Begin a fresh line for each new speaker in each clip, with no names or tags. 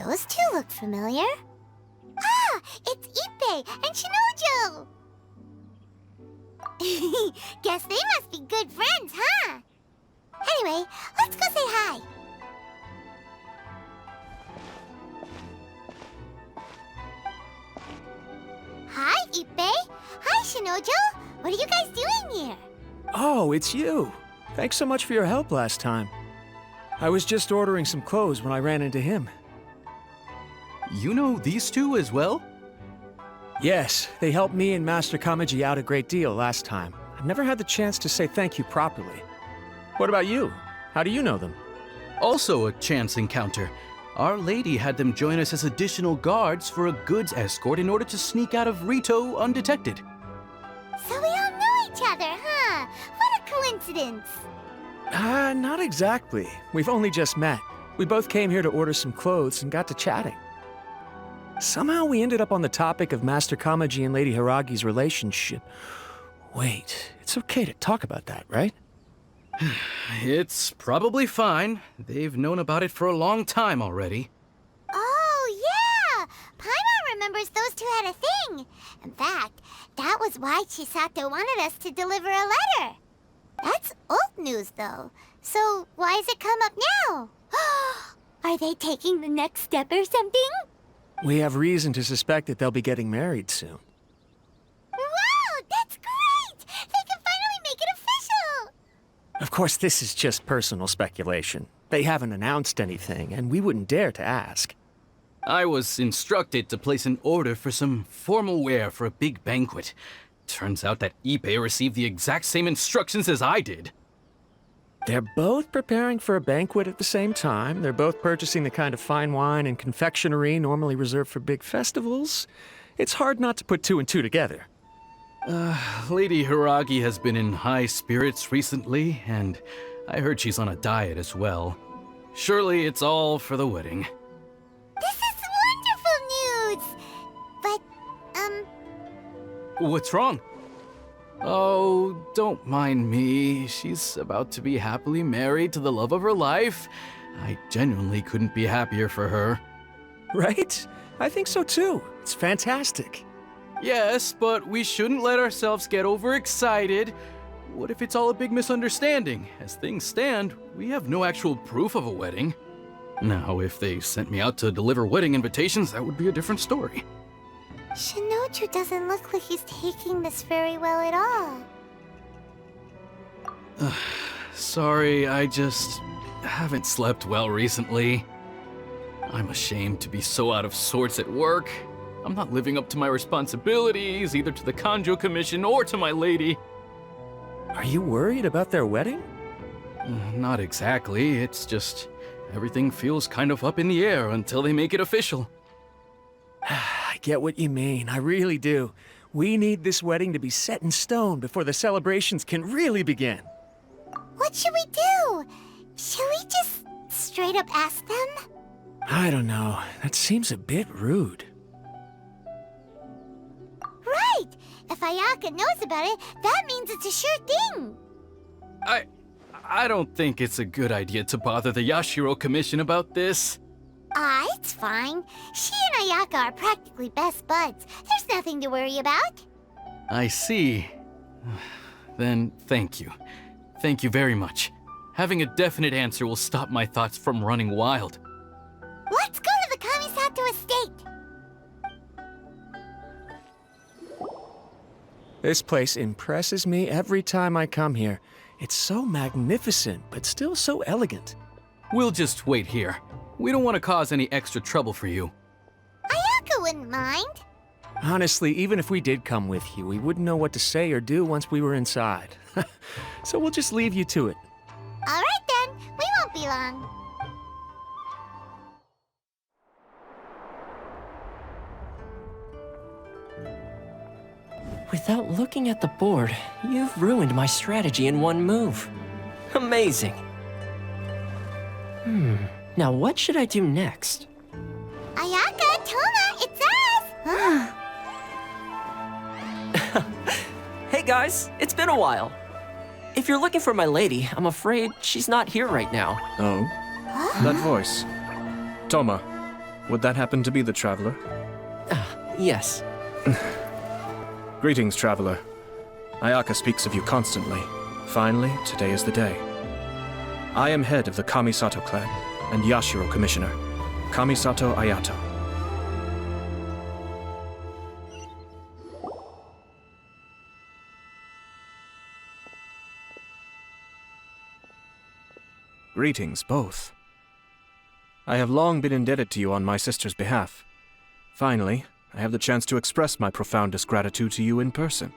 Those two look familiar. Ah, it's Ippei and Shinojo! Guess they must be good friends, huh? Anyway, let's go say hi. Hi, Ippei. Hi, Shinojo. What are you guys doing here?
Oh, it's you. Thanks so much for your help last time. I was just ordering some clothes when I ran into him.
You know these two as well?
Yes, they helped me and Master Kamaji out a great deal last time. I've never had the chance to say thank you properly. What about you? How do you know them?
Also a chance encounter. Our lady had them join us as additional guards for a goods escort in order to sneak out of Rito undetected.
So we all know each other, huh? What a coincidence.
Not exactly. We've only just met. We both came here to order some clothes and got to chatting. Somehow we ended up on the topic of Master Kamaji and Lady Hiragi's relationship. Wait, it's okay to talk about that, right?
It's probably fine. They've known about it for a long time already.
Oh, yeah! Paimon remembers those two had a thing. In fact, that was why Chisato wanted us to deliver a letter. That's old news, though. So why has it come up now? Are they taking the next step or something?
We have reason to suspect that they'll be getting married soon.
Wow, that's great! They can finally make it official!
Of course, this is just personal speculation. They haven't announced anything, and we wouldn't dare to ask.
I was instructed to place an order for some formal wear for a big banquet. Turns out that Ippei received the exact same instructions as I did.
They're both preparing for a banquet at the same time. They're both purchasing the kind of fine wine and confectionery normally reserved for big festivals. It's hard not to put two and two together.
Lady Hiragi has been in high spirits recently, and I heard she's on a diet as well. Surely it's all for the wedding.
This is wonderful news! But,
What's wrong? Oh, don't mind me. She's about to be happily married to the love of her life. I genuinely couldn't be happier for her.
Right? I think so too. It's fantastic.
Yes, but we shouldn't let ourselves get overexcited. What if it's all a big misunderstanding? As things stand, we have no actual proof of a wedding. Now, if they sent me out to deliver wedding invitations, that would be a different story.
Shinoju doesn't look like he's taking this very well at all.
Sorry, I just haven't slept well recently. I'm ashamed to be so out of sorts at work. I'm not living up to my responsibilities, either to the Kanjo Commission or to my lady.
Are you worried about their wedding?
Not exactly, it's just everything feels kind of up in the air until they make it official.
I get what you mean, I really do. We need this wedding to be set in stone before the celebrations can really begin.
What should we do? Should we just straight up ask them?
I don't know. That seems a bit rude.
Right! If Ayaka knows about it, that means it's a sure thing!
I don't think it's a good idea to bother the Yashiro Commission about this.
It's fine. She and Ayaka are practically best buds. There's nothing to worry about.
I see. Then thank you. Thank you very much. Having a definite answer will stop my thoughts from running wild.
Let's go to the Kamisato estate!
This place impresses me every time I come here. It's so magnificent, but still so elegant.
We'll just wait here. We don't want to cause any extra trouble for you.
Ayaka wouldn't mind.
Honestly, even if we did come with you, we wouldn't know what to say or do once we were inside. So we'll just leave you to it.
Alright then, we won't be long.
Without looking at the board, you've ruined my strategy in one move. Amazing. Now what should I do next?
Ayaka, Toma, it's us!
Hey guys, it's been a while. If you're looking for my lady, I'm afraid she's not here right now.
Oh? That voice. Toma,
would that happen to be the traveler?
Yes.
Greetings, traveler. Ayaka speaks of you constantly. Finally, today is the day. I am head of the Kamisato clan and Yashiro commissioner, Kamisato Aято. Greetings, both. I have long been indebted to you on my sister's behalf. Finally, I have the chance to express my profoundest gratitude to you in person.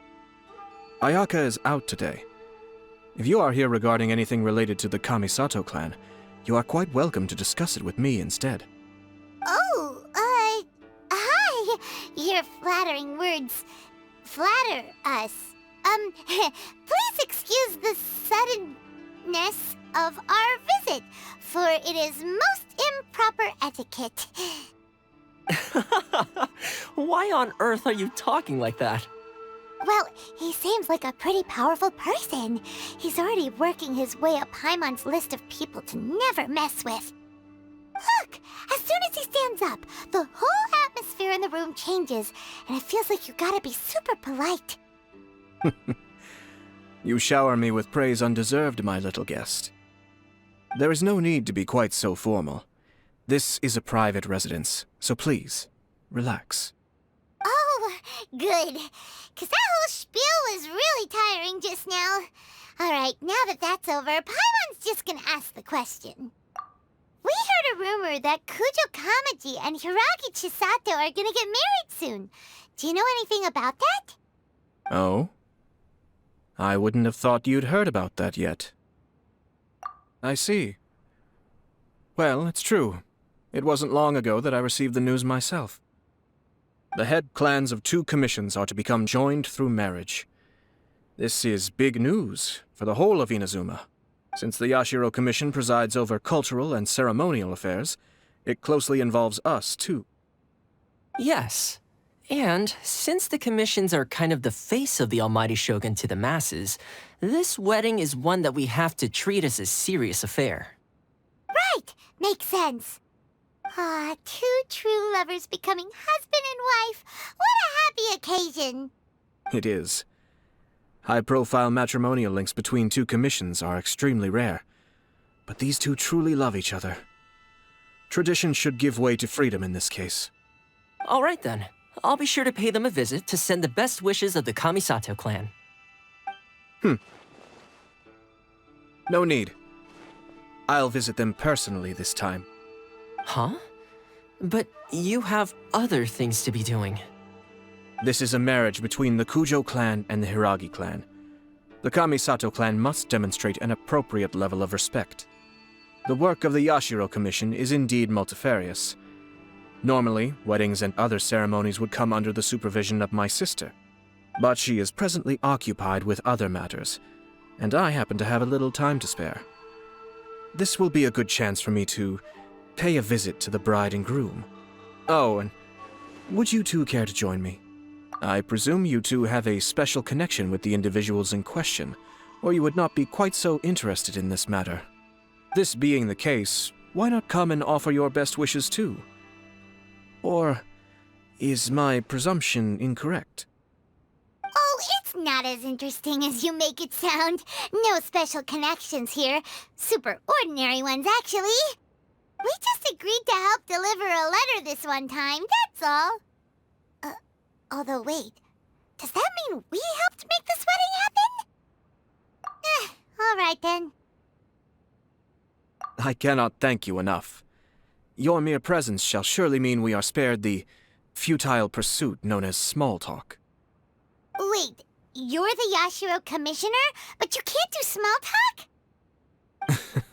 Ayaka is out today. If you are here regarding anything related to the Kamisato clan, you are quite welcome to discuss it with me instead.
Oh, hi. Your flattering words flatter us. Please excuse the suddenness of our visit, for it is most improper etiquette.
Why on earth are you talking like that?
Well, he seems like a pretty powerful person. He's already working his way up Paimon's list of people to never mess with. Look! As soon as he stands up, the whole atmosphere in the room changes, and it feels like you gotta be super polite.
You shower me with praise undeserved, my little guest. There is no need to be quite so formal. This is a private residence, so please, relax.
Oh, good. 'Cause that whole spiel was really tiring just now. Alright, now that that's over, Paimon's just gonna ask the question. We heard a rumor that Kujo Kamaji and Hiragi Chisato are gonna get married soon. Do you know anything about that?
Oh? I wouldn't have thought you'd heard about that yet. I see. Well, it's true. It wasn't long ago that I received the news myself. The head clans of 2 commissions are to become joined through marriage. This is big news for the whole of Inazuma. Since the Yashiro Commission presides over cultural and ceremonial affairs, it closely involves us, too.
Yes. And since the commissions are kind of the face of the Almighty Shogun to the masses, this wedding is one that we have to treat as a serious affair.
Right! Makes sense. Ah, 2 true lovers becoming husband and wife. What a happy occasion!
It is. High-profile matrimonial links between 2 commissions are extremely rare. But these 2 truly love each other. Tradition should give way to freedom in this case.
All right then. I'll be sure to pay them a visit to send the best wishes of the Kamisato clan.
No need. I'll visit them personally this time.
Huh? But you have other things to be doing.
This is a marriage between the Kujo clan and the Hiragi clan. The Kamisato clan must demonstrate an appropriate level of respect. The work of the Yashiro Commission is indeed multifarious. Normally, weddings and other ceremonies would come under the supervision of my sister. But she is presently occupied with other matters, and I happen to have a little time to spare. This will be a good chance for me to pay a visit to the bride and groom. Oh, and would you 2 care to join me? I presume you 2 have a special connection with the individuals in question, or you would not be quite so interested in this matter. This being the case, why not come and offer your best wishes too? Or is my presumption incorrect?
Oh, it's not as interesting as you make it sound. No special connections here. Super ordinary ones, actually. We just agreed to help deliver a letter this one time, that's all. Although wait, does that mean we helped make this wedding happen? All right then.
I cannot thank you enough. Your mere presence shall surely mean we are spared the futile pursuit known as small talk.
Wait, you're the Yashiro Commissioner, but you can't do small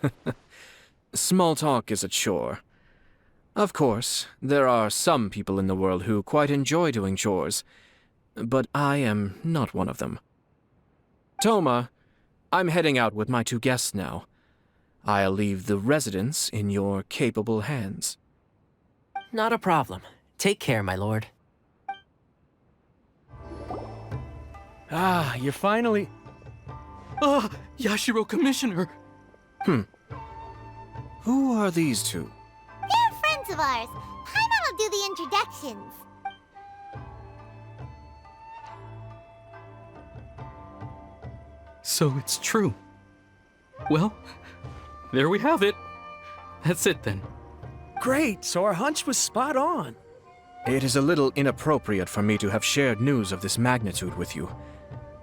talk?
Small talk is a chore. Of course, there are some people in the world who quite enjoy doing chores, but I am not one of them. Toma, I'm heading out with my 2 guests now. I'll leave the residence in your capable hands.
Not a problem. Take care, my lord.
Ah, you're finally...
Yashiro Commissioner!
Who are these 2?
They're friends of ours. Paimon the introductions.
So it's true. Well, there we have it. That's it then.
Great, so our hunch was spot on. It is a little inappropriate for me to have shared news of this magnitude with you,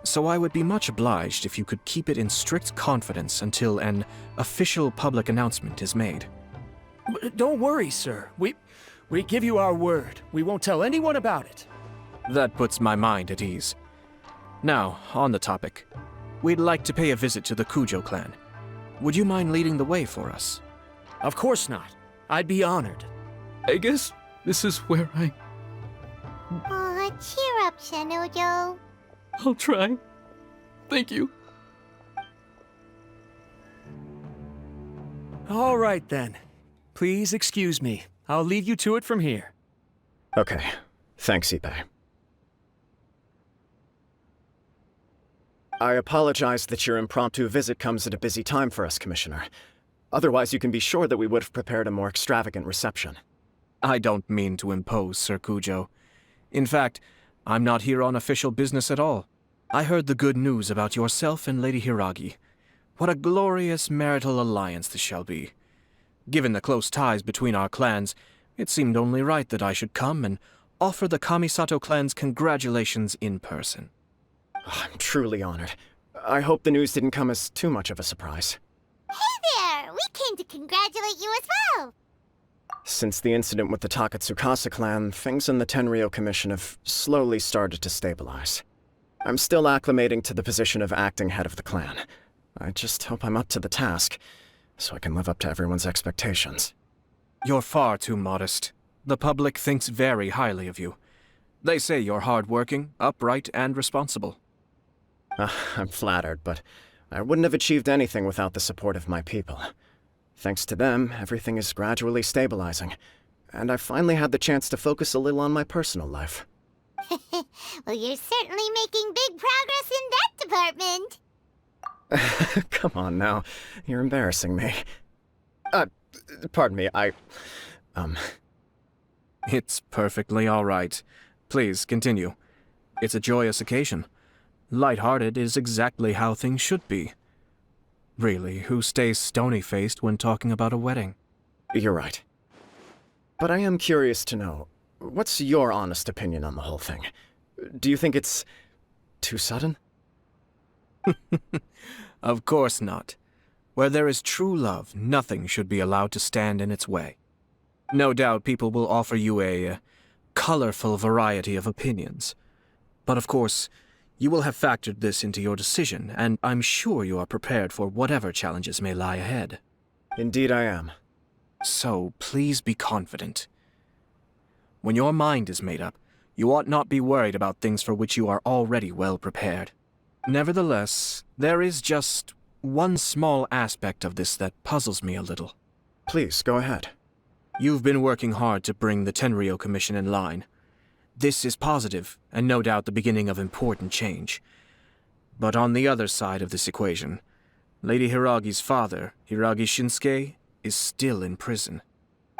so I would be much obliged if you could keep it in strict confidence until an official public announcement is made. Don't worry, sir. We give you our word. We won't tell anyone about it. That puts my mind at ease. Now, on the topic. We'd like to pay a visit to the Kujo clan. Would you mind leading the way for us? Of course not. I'd be honored.
I guess this is where
Aw, cheer up, Shanojo.
I'll try. Thank you.
All right, then. Please excuse me. I'll leave you to it from here.
Okay. Thanks, Ippei. I apologize that your impromptu visit comes at a busy time for us, Commissioner. Otherwise, you can be sure that we would have prepared a more extravagant reception.
I don't mean to impose, Sir Kujo. In fact, I'm not here on official business at all. I heard the good news about yourself and Lady Hiragi. What a glorious marital alliance this shall be. Given the close ties between our clans, it seemed only right that I should come and offer the Kamisato clan's congratulations in person.
I'm truly honored. I hope the news didn't come as too much of a surprise.
Hey there! We came to congratulate you as well!
Since the incident with the Takatsukasa clan, things in the Tenryou Commission have slowly started to stabilize. I'm still acclimating to the position of acting head of the clan. I just hope I'm up to the task, so I can live up to everyone's expectations.
You're far too modest. The public thinks very highly of you. They say you're hardworking, upright, and responsible.
I'm flattered, but I wouldn't have achieved anything without the support of my people. Thanks to them, everything is gradually stabilizing, and I've finally had the chance to focus a little on my personal life.
Well, you're certainly making big progress in that department.
Come on now, you're embarrassing me. Pardon me,
It's perfectly all right. Please, continue. It's a joyous occasion. Light-hearted is exactly how things should be. Really, who stays stony-faced when talking about a wedding?
You're right. But I am curious to know, what's your honest opinion on the whole thing? Do you think it's too sudden?
Of course not. Where there is true love, nothing should be allowed to stand in its way. No doubt people will offer you a colorful variety of opinions. But of course, you will have factored this into your decision, and I'm sure you are prepared for whatever challenges may lie ahead.
Indeed I am.
So, please be confident. When your mind is made up, you ought not be worried about things for which you are already well prepared. Nevertheless, there is just one small aspect of this that puzzles me a little.
Please, go ahead.
You've been working hard to bring the Tenryou Commission in line. This is positive, and no doubt the beginning of important change. But on the other side of this equation, Lady Hiragi's father, Hiragi Shinsuke, is still in prison.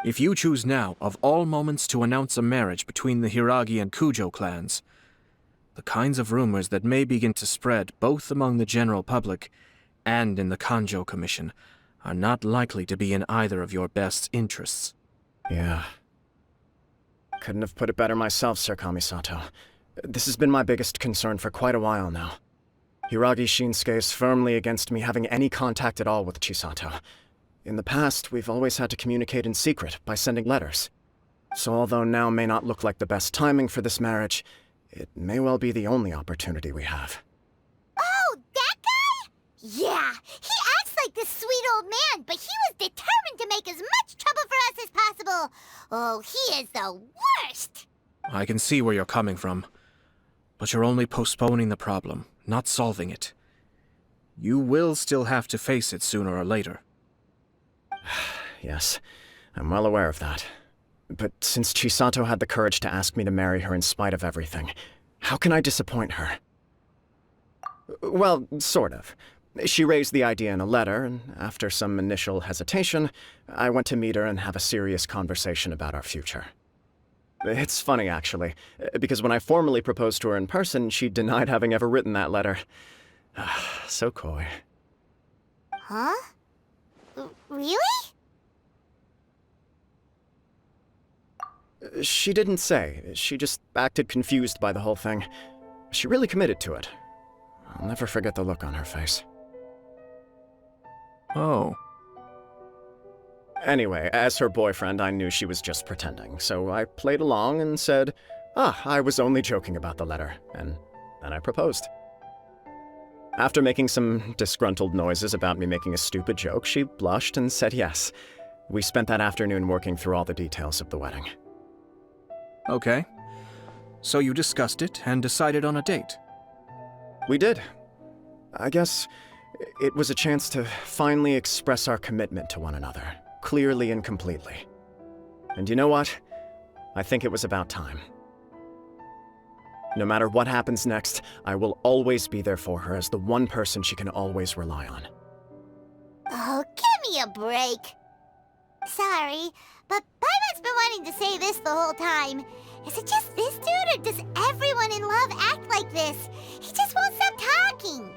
If you choose now, of all moments, to announce a marriage between the Hiragi and Kujo clans, the kinds of rumors that may begin to spread both among the general public and in the Kanjo Commission are not likely to be in either of your best interests.
Yeah. Couldn't have put it better myself, Sir Kamisato. This has been my biggest concern for quite a while now. Hiragi Shinsuke is firmly against me having any contact at all with Chisato. In the past, we've always had to communicate in secret by sending letters. So although now may not look like the best timing for this marriage, it may well be the only opportunity we have.
Oh, that guy? Yeah, he acts like this sweet old man, but he was determined to make as much trouble for us as possible. Oh, he is the worst!
I can see where you're coming from, but you're only postponing the problem, not solving it. You will still have to face it sooner or later.
Yes, I'm well aware of that. But since Chisato had the courage to ask me to marry her in spite of everything, how can I disappoint her? Well, sort of. She raised the idea in a letter, and after some initial hesitation, I went to meet her and have a serious conversation about our future. It's funny, actually, because when I formally proposed to her in person, she denied having ever written that letter. So coy.
Huh? Really?
She didn't say. She just acted confused by the whole thing. She really committed to it. I'll never forget the look on her face.
Oh.
Anyway, as her boyfriend, I knew she was just pretending, so I played along and said, I was only joking about the letter, and then I proposed. After making some disgruntled noises about me making a stupid joke, she blushed and said yes. We spent that afternoon working through all the details of the wedding.
Okay. So you discussed it and decided on a date?
We did. I guess it was a chance to finally express our commitment to one another, clearly and completely. And you know what? I think it was about time. No matter what happens next, I will always be there for her as the one person she can always rely on.
Oh, give me a break. Sorry, but Paimon's been wanting to say this the whole time. Is it just this dude, or does everyone in love act like this? He just won't stop talking.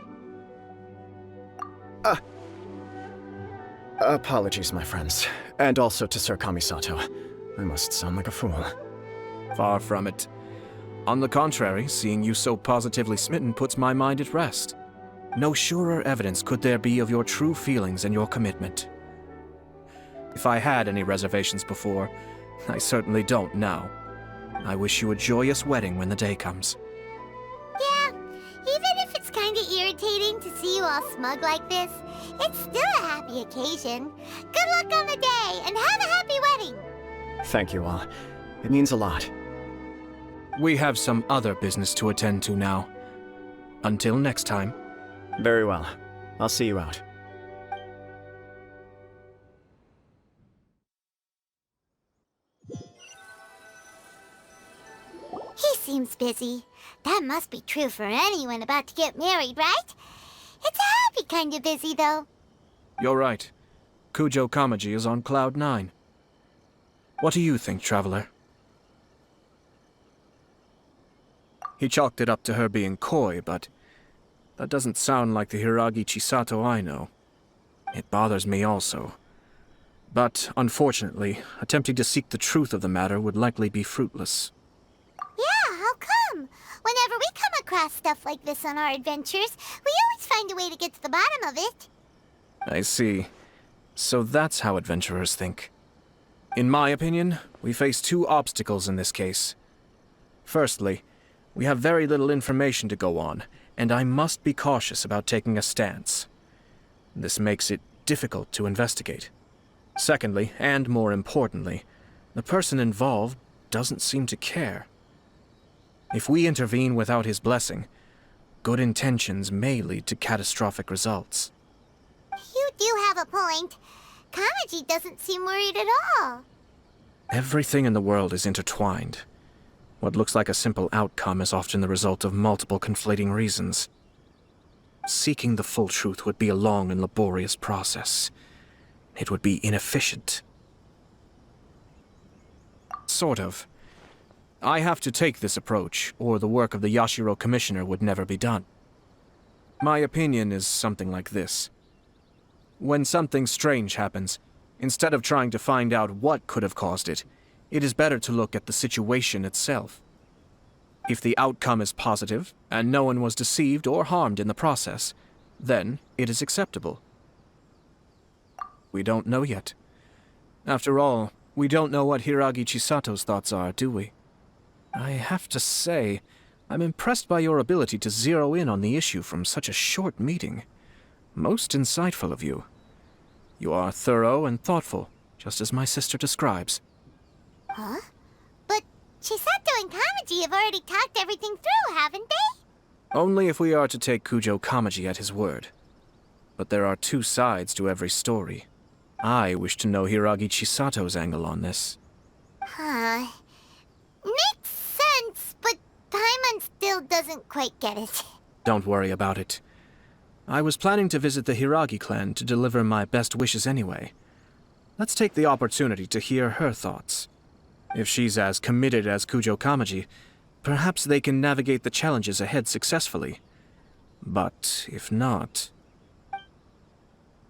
Apologies, my friends. And also to Sir Kamisuto. I must sound like a fool.
Far from it. On the contrary, seeing you so positively smitten puts my mind at rest. No surer evidence could there be of your true feelings and your commitment. If I had any reservations before, I certainly don't now. I wish you a joyous wedding when the day comes.
Yeah, even if it's kinda irritating to see you all smug like this, it's still a happy occasion. Good luck on the day, and have a happy wedding!
Thank you all. It means a lot.
We have some other business to attend to now. Until next time.
Very well. I'll see you out.
He seems busy. That must be true for anyone about to get married, right? It's a happy kind of busy, though.
You're right. Kujo Kamaji is on cloud 9. What do you think, Traveler? He chalked it up to her being coy, but that doesn't sound like the Hiragi Chisato I know. It bothers me also. But, unfortunately, attempting to seek the truth of the matter would likely be fruitless.
Yeah, how come? Whenever we come across stuff like this on our adventures, we always find a way to get to the bottom of it.
I see. So that's how adventurers think. In my opinion, we face two obstacles in this case. Firstly, we have very little information to go on, and I must be cautious about taking a stance. This makes it difficult to investigate. Secondly, and more importantly, the person involved doesn't seem to care. If we intervene without his blessing, good intentions may lead to catastrophic results.
You do have a point. Kamaji doesn't seem worried at all.
Everything in the world is intertwined. What looks like a simple outcome is often the result of multiple conflating reasons. Seeking the full truth would be a long and laborious process. It would be inefficient. Sort of. I have to take this approach, or the work of the Yashiro Commissioner would never be done. My opinion is something like this. When something strange happens, instead of trying to find out what could have caused it, it is better to look at the situation itself. If the outcome is positive, and no one was deceived or harmed in the process, then it is acceptable. We don't know yet. After all, we don't know what Hiragi Chisato's thoughts are, do we? I have to say, I'm impressed by your ability to zero in on the issue from such a short meeting. Most insightful of you. You are thorough and thoughtful, just as my sister describes.
Huh? But Chisato and Kamaji have already talked everything through, haven't they?
Only if we are to take Kujo Kamaji at his word. But there are two sides to every story. I wish to know Hiragi Chisato's angle on this.
Huh. Makes sense, but Paimon still doesn't quite get it.
Don't worry about it. I was planning to visit the Hiragi clan to deliver my best wishes anyway. Let's take the opportunity to hear her thoughts. If she's as committed as Kujo Kamaji, perhaps they can navigate the challenges ahead successfully. But if not...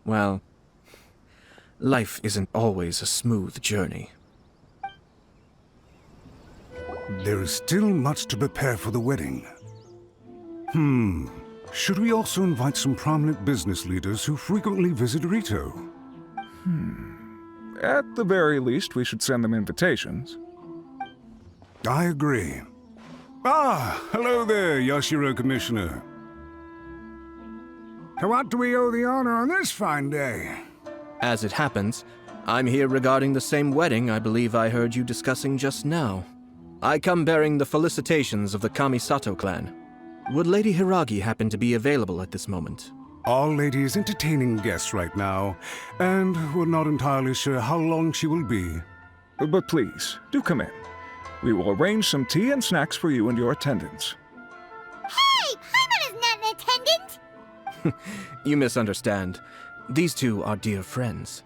well, life isn't always a smooth journey.
There is still much to prepare for the wedding. Should we also invite some prominent business leaders who frequently visit Rito?
At the very least, we should send them invitations.
I agree. Ah, hello there, Yashiro Commissioner. To what do we owe the honor on this fine day?
As it happens, I'm here regarding the same wedding I believe I heard you discussing just now. I come bearing the felicitations of the Kamisato clan. Would Lady Hiragi happen to be available at this moment?
Our lady is entertaining guests right now, and we're not entirely sure how long she will be.
But please, do come in. We will arrange some tea and snacks for you and your attendants.
Hey, Paimon is not an attendant!
You misunderstand. These two are dear friends.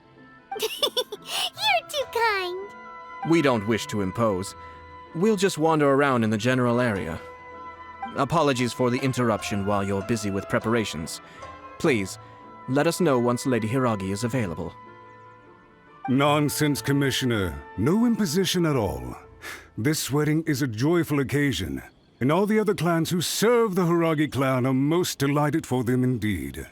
You're too kind.
We don't wish to impose. We'll just wander around in the general area. Apologies for the interruption while you're busy with preparations. Please, let us know once Lady Hiragi is available.
Nonsense, Commissioner. No imposition at all. This wedding is a joyful occasion, and all the other clans who serve the Hiragi clan are most delighted for them indeed.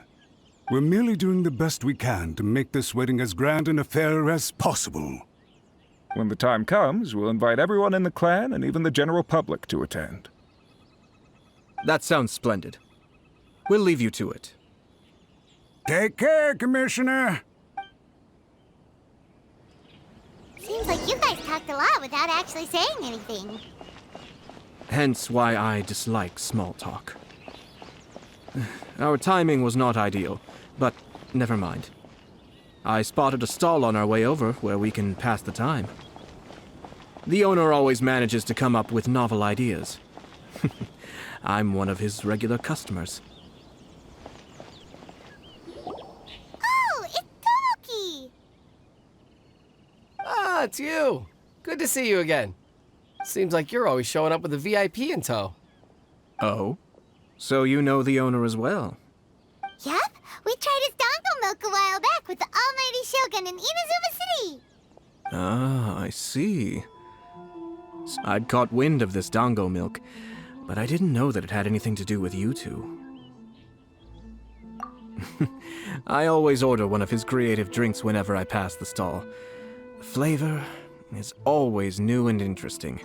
We're merely doing the best we can to make this wedding as grand an affair as possible.
When the time comes, we'll invite everyone in the clan and even the general public to attend.
That sounds splendid. We'll leave you to it.
Take care, Commissioner!
Seems like you guys talked a lot without actually saying anything.
Hence why I dislike small talk. Our timing was not ideal, but never mind. I spotted a stall on our way over where we can pass the time. The owner always manages to come up with novel ideas. I'm one of his regular customers.
Oh, it's Tomoki!
Ah, it's you. Good to see you again. Seems like you're always showing up with a VIP in tow.
Oh? So you know the owner as well?
Yup, we tried his dango milk a while back with the almighty Shogun in Inazuma City.
Ah, I see. I'd caught wind of this dango milk, but I didn't know that it had anything to do with you two. I always order one of his creative drinks whenever I pass the stall. The flavor is always new and interesting.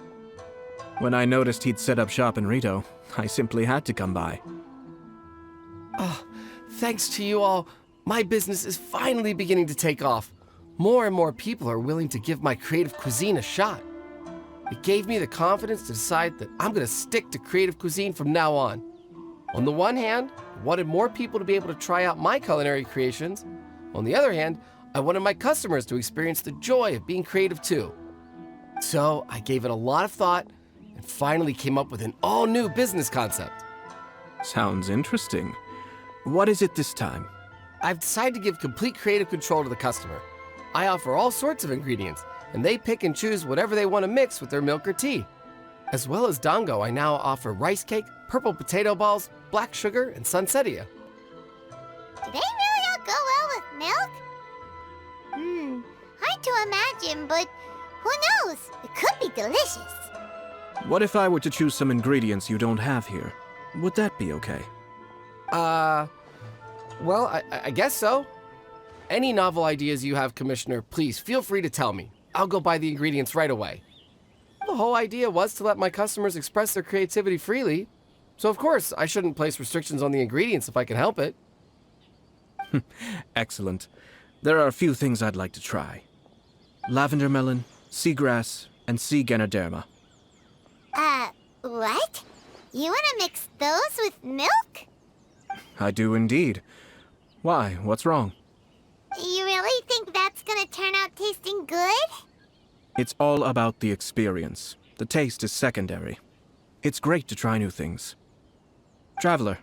When I noticed he'd set up shop in Rito, I simply had to come by.
Oh, thanks to you all, my business is finally beginning to take off. More and more people are willing to give my creative cuisine a shot. It gave me the confidence to decide that I'm going to stick to creative cuisine from now on. On the one hand, I wanted more people to be able to try out my culinary creations. On the other hand, I wanted my customers to experience the joy of being creative too. So I gave it a lot of thought and finally came up with an all-new business concept.
Sounds interesting. What is it this time?
I've decided to give complete creative control to the customer. I offer all sorts of ingredients, and they pick and choose whatever they want to mix with their milk or tea. As well as dango, I now offer rice cake, purple potato balls, black sugar, and sunsettia.
Do they really all go well with milk? Hard to imagine, but who knows? It could be delicious.
What if I were to choose some ingredients you don't have here? Would that be okay?
Well, I guess so. Any novel ideas you have, Commissioner, please feel free to tell me. I'll go buy the ingredients right away. The whole idea was to let my customers express their creativity freely. So of course, I shouldn't place restrictions on the ingredients if I can help it.
Excellent. There are a few things I'd like to try. Lavender melon, seagrass, and sea ganoderma.
What? You want to mix those with milk?
I do indeed. Why? What's wrong?
You really think that's gonna turn out tasting good?
It's all about the experience. The taste is secondary. It's great to try new things. Traveler,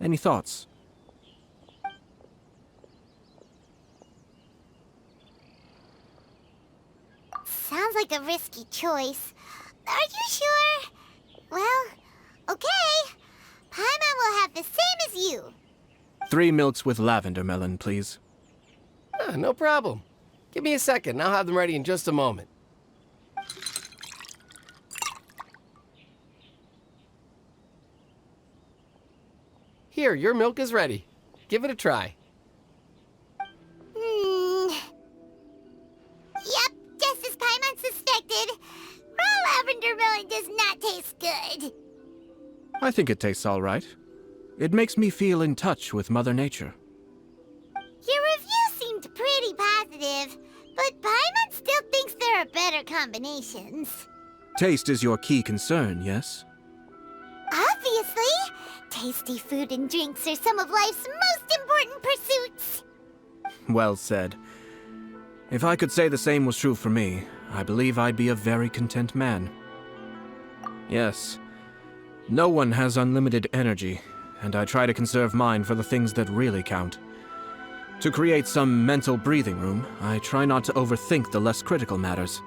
any thoughts?
Sounds like a risky choice. Are you sure? Well, okay. Paimon will have the same as you.
3 milks with lavender melon, please.
No problem. Give me a second, I'll have them ready in just a moment. Here, your milk is ready. Give it a try.
Yep, just as Paimon suspected. Raw lavender melon does not taste good.
I think it tastes all right. It makes me feel in touch with Mother Nature.
Your review seemed pretty positive, but Paimon still thinks there are better combinations.
Taste is your key concern, yes?
Obviously! Tasty food and drinks are some of life's most important pursuits.
Well said. If I could say the same was true for me, I believe I'd be a very content man. Yes. No one has unlimited energy, and I try to conserve mine for the things that really count. To create some mental breathing room, I try not to overthink the less critical matters.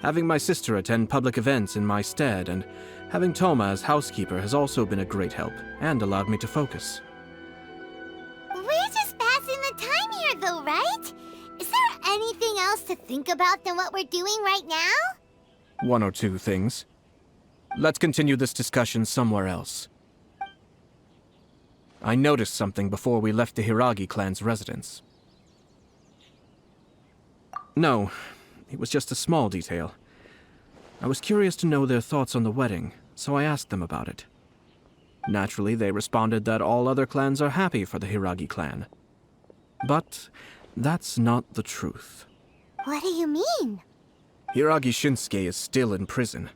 Having my sister attend public events in my stead and having Toma as housekeeper has also been a great help and allowed me to focus.
We're just passing the time here though, right? Is there anything else to think about than what we're doing right now?
1 or 2 things. Let's continue this discussion somewhere else. I noticed something before we left the Hiragi clan's residence. No, it was just a small detail. I was curious to know their thoughts on the wedding, so I asked them about it. Naturally, they responded that all other clans are happy for the Hiragi clan. But that's not the truth.
What do you mean?
Hiragi Shinsuke is still in prison,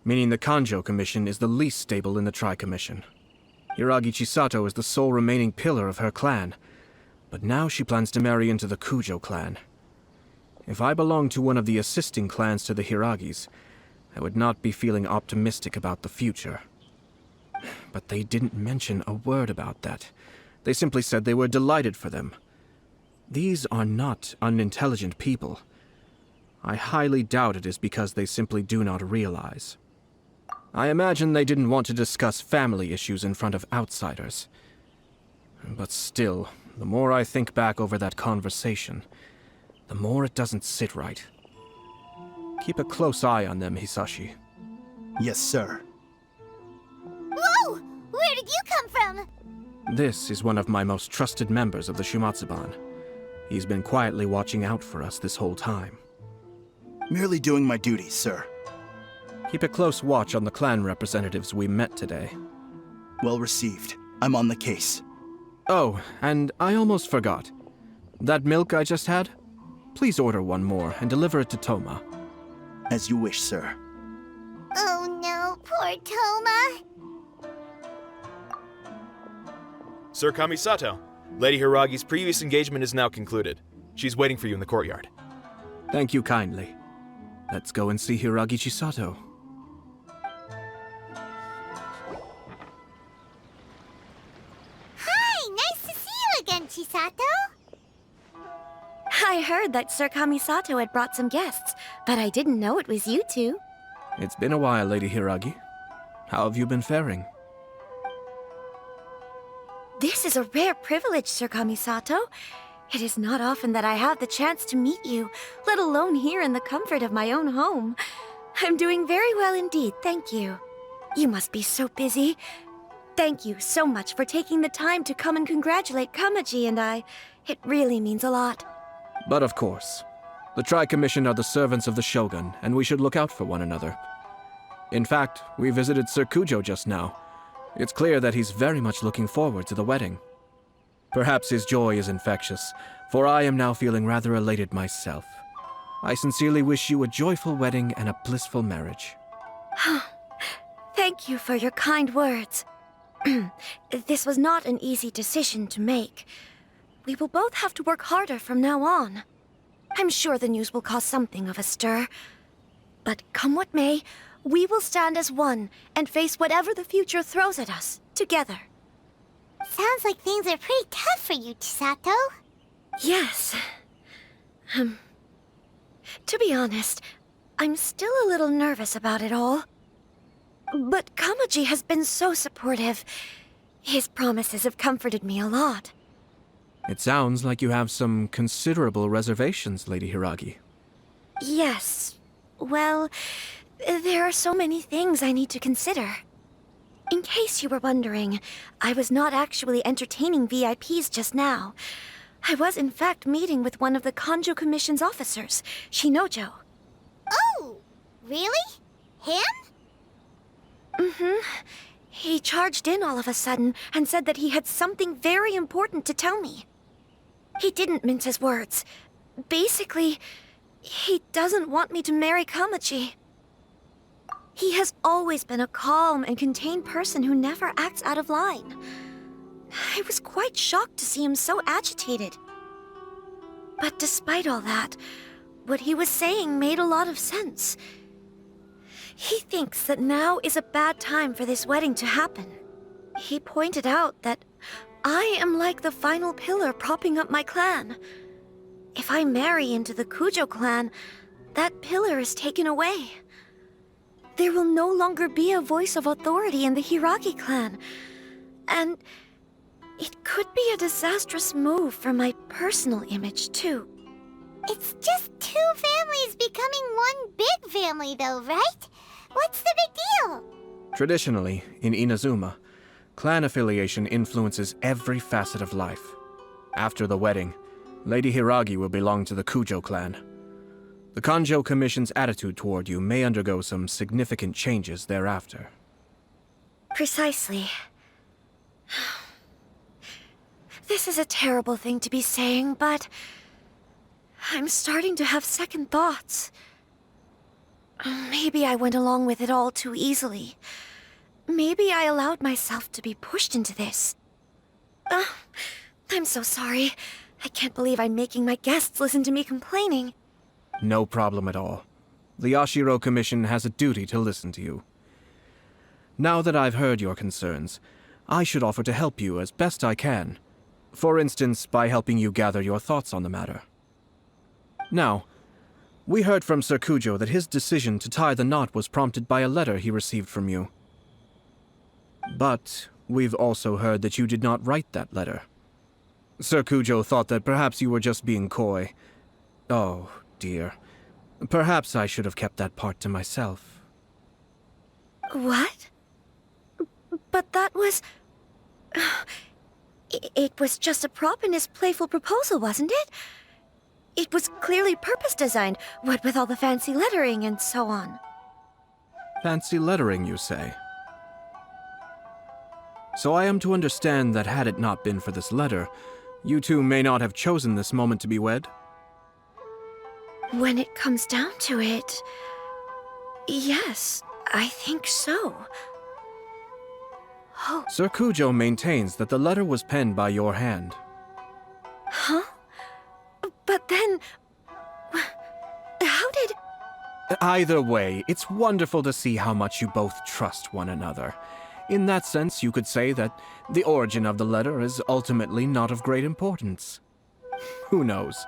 meaning the Kanjo Commission is the least stable in the Tri-Commission. Hiragi Chisato is the sole remaining pillar of her clan, but now she plans to marry into the Kujo clan. If I belonged to one of the assisting clans to the Hiragis, I would not be feeling optimistic about the future. But they didn't mention a word about that. They simply said they were delighted for them. These are not unintelligent people. I highly doubt it is because they simply do not realize. I imagine they didn't want to discuss family issues in front of outsiders. But still, the more I think back over that conversation, the more it doesn't sit right. Keep a close eye on them, Hisashi.
Yes, sir.
Whoa! Where did you come from?
This is one of my most trusted members of the Shumatsuban. He's been quietly watching out for us this whole time.
Merely doing my duty, sir.
Keep a close watch on the clan representatives we met today.
Well received. I'm on the case.
Oh, and I almost forgot. That milk I just had? Please order one more and deliver it to Toma.
As you wish, sir.
Oh no, poor Toma.
Sir Kamisato, Lady Hiragi's previous engagement is now concluded. She's waiting for you in the courtyard.
Thank you kindly. Let's go and see Hiragi Chisato.
Hi, nice to see you again, Chisato.
I heard that Sir Kamisato had brought some guests, but I didn't know it was you two.
It's been a while, Lady Hiragi. How have you been faring?
This is a rare privilege, Sir Kamisato. It is not often that I have the chance to meet you, let alone here in the comfort of my own home. I'm doing very well indeed, thank you. You must be so busy. Thank you so much for taking the time to come and congratulate Kamaji and I. It really means a lot.
But of course. The Tri-Commission are the servants of the Shogun, and we should look out for one another. In fact, we visited Sir Kujo just now. It's clear that he's very much looking forward to the wedding. Perhaps his joy is infectious, for I am now feeling rather elated myself. I sincerely wish you a joyful wedding and a blissful marriage.
Thank you for your kind words. This was not an easy decision to make. We will both have to work harder from now on. I'm sure the news will cause something of a stir. But come what may, we will stand as one and face whatever the future throws at us, together.
Sounds like things are pretty tough for you, Chisato.
Yes. To be honest, I'm still a little nervous about it all. But Kamaji has been so supportive. His promises have comforted me a lot.
It sounds like you have some considerable reservations, Lady Hiragi.
Yes. Well, there are so many things I need to consider. In case you were wondering, I was not actually entertaining VIPs just now. I was in fact meeting with one of the Kanjo Commission's officers, Shinojo.
Oh, really? Him?
Mm-hmm. He charged in all of a sudden and said that he had something very important to tell me. He didn't mince his words. Basically, he doesn't want me to marry Kamaji. He has always been a calm and contained person who never acts out of line. I was quite shocked to see him so agitated. But despite all that, what he was saying made a lot of sense. He thinks that now is a bad time for this wedding to happen. He pointed out that I am like the final pillar propping up my clan. If I marry into the Kujo clan, that pillar is taken away. There will no longer be a voice of authority in the Hiragi clan. And it could be a disastrous move for my personal image, too.
It's just two families becoming one big family, though, right? What's the big deal?
Traditionally, in Inazuma, clan affiliation influences every facet of life. After the wedding, Lady Hiragi will belong to the Kujo clan. The Kanjo Commission's attitude toward you may undergo some significant changes thereafter.
Precisely. This is a terrible thing to be saying, but I'm starting to have second thoughts. Maybe I went along with it all too easily. Maybe I allowed myself to be pushed into this. I'm so sorry. I can't believe I'm making my guests listen to me complaining.
No problem at all. The Yashiro Commission has a duty to listen to you. Now that I've heard your concerns, I should offer to help you as best I can. For instance, by helping you gather your thoughts on the matter. Now, we heard from Sir Kujo that his decision to tie the knot was prompted by a letter he received from you. But we've also heard that you did not write that letter. Sir Kujo thought that perhaps you were just being coy. Oh, dear. Perhaps I should have kept that part to myself.
What? But that was... It was just a prop in his playful proposal, wasn't it? It was clearly purpose-designed, what with all the fancy lettering and so on.
Fancy lettering, you say? So I am to understand that had it not been for this letter, you two may not have chosen this moment to be wed?
When it comes down to it... yes, I think so. Oh.
Sir Kujo maintains that the letter was penned by your hand.
Huh? But then... how did...
Either way, it's wonderful to see how much you both trust one another. In that sense, you could say that the origin of the letter is ultimately not of great importance. Who knows?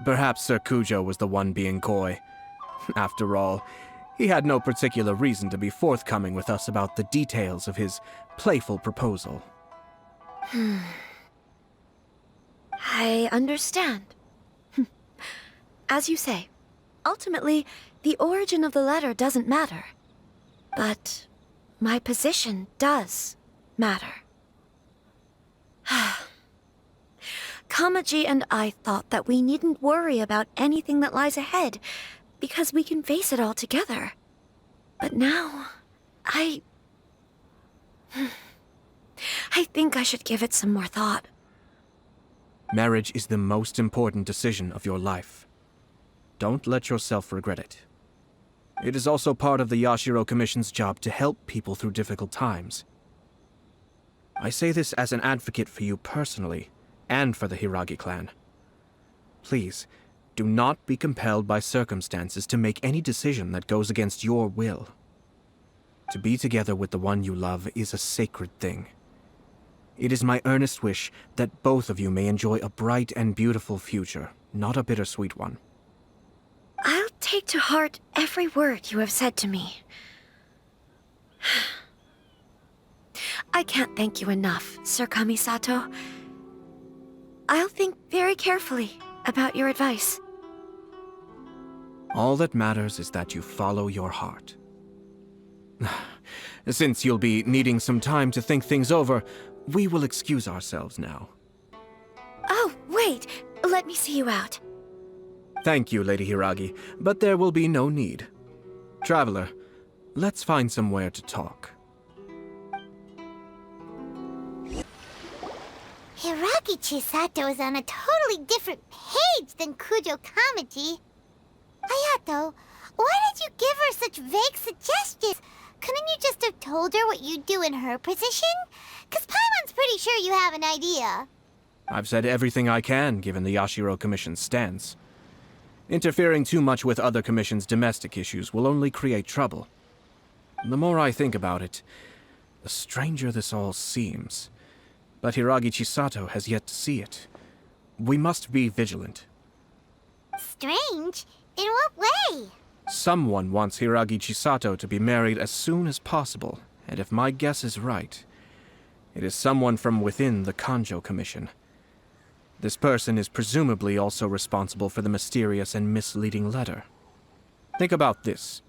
Perhaps Sir Kujo was the one being coy. After all, he had no particular reason to be forthcoming with us about the details of his playful proposal.
I understand. As you say, ultimately, the origin of the letter doesn't matter. But my position does matter. Kamaji and I thought that we needn't worry about anything that lies ahead, because we can face it all together. But now, I think I should give it some more thought.
Marriage is the most important decision of your life. Don't let yourself regret it. It is also part of the Yashiro Commission's job to help people through difficult times. I say this as an advocate for you personally, and for the Hiragi clan. Please, do not be compelled by circumstances to make any decision that goes against your will. To be together with the one you love is a sacred thing. It is my earnest wish that both of you may enjoy a bright and beautiful future, not a bittersweet one.
I'll take to heart every word you have said to me. I can't thank you enough, Sir Kamisato. I'll think very carefully about your advice.
All that matters is that you follow your heart. Since you'll be needing some time to think things over, we will excuse ourselves now.
Oh, wait! Let me see you out.
Thank you, Lady Hiragi, but there will be no need. Traveler, let's find somewhere to talk.
Hiragi Chisato is on a totally different page than Kujo Kamaji. Aято, why did you give her such vague suggestions? Couldn't you just have told her what you'd do in her position? 'Cause Paimon's pretty sure you have an idea.
I've said everything I can, given the Yashiro Commission's stance. Interfering too much with other commissions' domestic issues will only create trouble. The more I think about it, the stranger this all seems. But Hiragi Chisato has yet to see it. We must be vigilant.
Strange? In what way?
Someone wants Hiragi Chisato to be married as soon as possible, and if my guess is right, it is someone from within the Kanjo Commission. This person is presumably also responsible for the mysterious and misleading letter. Think about this.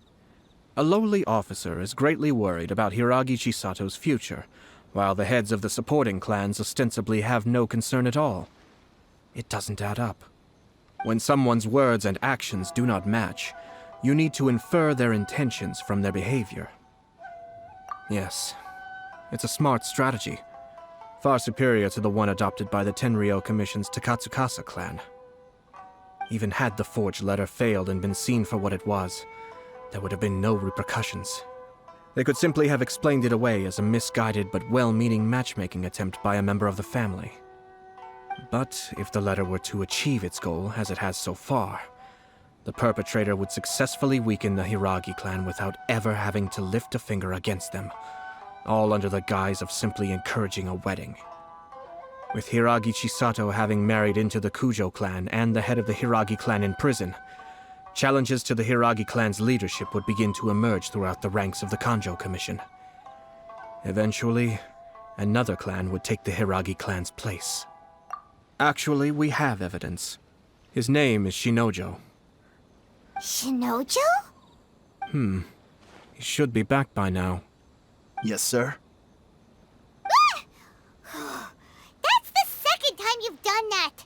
A lowly officer is greatly worried about Hiragi Chisato's future, while the heads of the supporting clans ostensibly have no concern at all. It doesn't add up. When someone's words and actions do not match, you need to infer their intentions from their behavior. Yes, it's a smart strategy, far superior to the one adopted by the Tenryou Commission's Takatsukasa clan. Even had the forged letter failed and been seen for what it was, there would have been no repercussions. They could simply have explained it away as a misguided but well-meaning matchmaking attempt by a member of the family. But if the letter were to achieve its goal, as it has so far, the perpetrator would successfully weaken the Hiragi clan without ever having to lift a finger against them, all under the guise of simply encouraging a wedding. With Hiragi Chisato having married into the Kujo clan and the head of the Hiragi clan in prison, challenges to the Hiragi clan's leadership would begin to emerge throughout the ranks of the Kanjo Commission. Eventually, another clan would take the Hiragi clan's place. Actually, we have evidence. His name is Shinojo.
Shinojo?
He should be back by now.
Yes, sir.
That's the second time you've done that!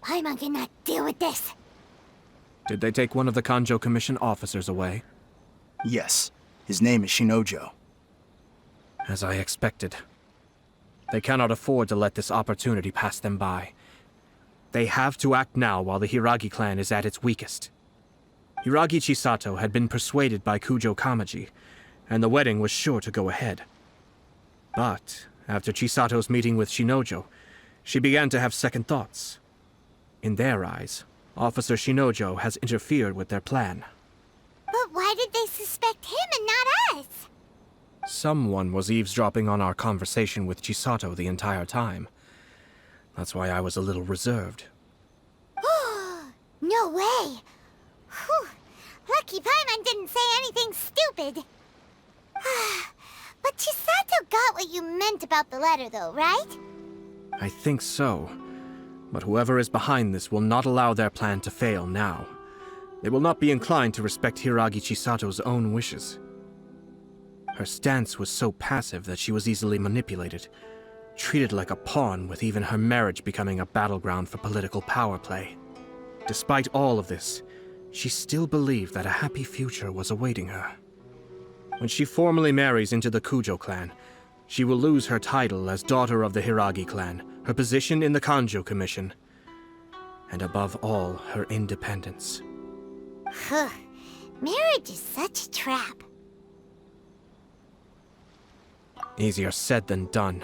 Paimon cannot deal with this.
Did they take one of the Kanjo Commission officers away?
Yes. His name is Shinojo.
As I expected. They cannot afford to let this opportunity pass them by. They have to act now while the Hiragi clan is at its weakest. Hiragi Chisato had been persuaded by Kujo Kamaji, and the wedding was sure to go ahead. But after Chisato's meeting with Shinojo, she began to have second thoughts. In their eyes, Officer Shinojo has interfered with their plan.
But why did they suspect him and not us?
Someone was eavesdropping on our conversation with Chisato the entire time. That's why I was a little reserved.
No way! Whew. Lucky Paimon didn't say anything stupid. But Chisato got what you meant about the letter though, right?
I think so. But whoever is behind this will not allow their plan to fail now. They will not be inclined to respect Hiragi Chisato's own wishes. Her stance was so passive that she was easily manipulated, treated like a pawn, with even her marriage becoming a battleground for political power play. Despite all of this, she still believed that a happy future was awaiting her. When she formally marries into the Kujo clan, she will lose her title as daughter of the Hiragi clan, her position in the Kanjo Commission, and above all, her independence.
Marriage is such a trap.
Easier said than done.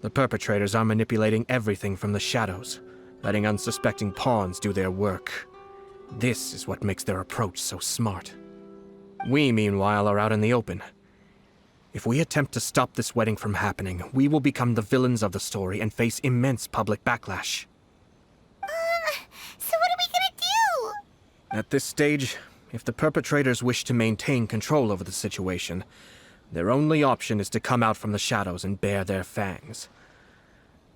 The perpetrators are manipulating everything from the shadows, letting unsuspecting pawns do their work. This is what makes their approach so smart. We, meanwhile, are out in the open. If we attempt to stop this wedding from happening, we will become the villains of the story and face immense public backlash.
So what are we gonna do?
At this stage, If the perpetrators wish to maintain control over the situation, their only option is to come out from the shadows and bare their fangs.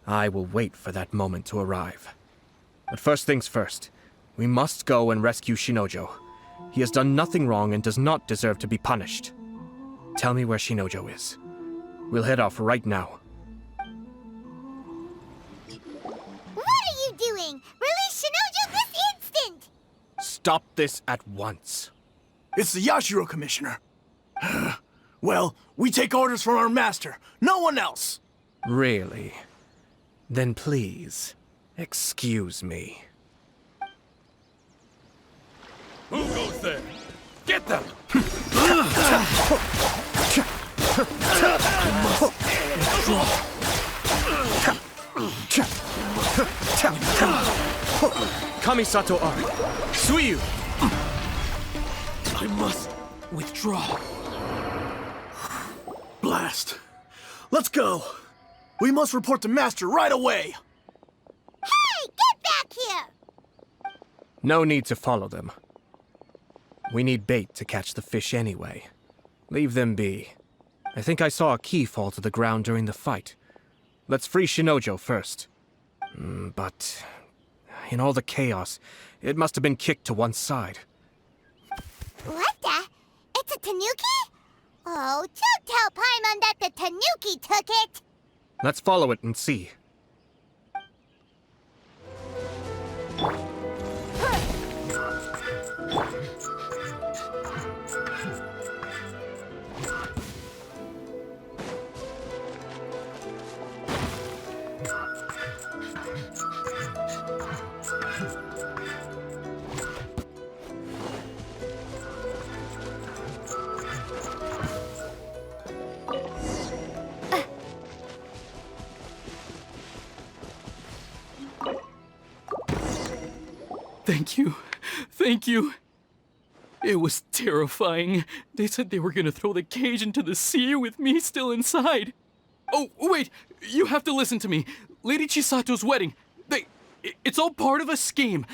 I will wait for that moment to arrive. But first things first, we must go and rescue Shinojo. He has done nothing wrong and does not deserve to be punished. Tell me where Shinojo is. We'll head off right now.
What are you doing? Release Shinojo this instant!
Stop this at once.
It's the Yashiro Commissioner. Well, we take orders from our master, no one else.
Really? Then please, excuse me.
Who goes there? Get them!
Kamisato Ari, Suiyu!
I must withdraw. Blast. Let's go. We must report to Master right away.
Hey, get back here!
No need to follow them. We need bait to catch the fish anyway. Leave them be. I think I saw a key fall to the ground during the fight. Let's free Shinojo first. But in all the chaos, it must have been kicked to one side.
What the? It's a tanuki? Oh, don't tell Paimon that the tanuki took it!
Let's follow it and see.
Thank you. Thank you. It was terrifying. They said they were gonna throw the cage into the sea with me still inside. Oh, wait! You have to listen to me. Lady Chisato's wedding. It's all part of a scheme.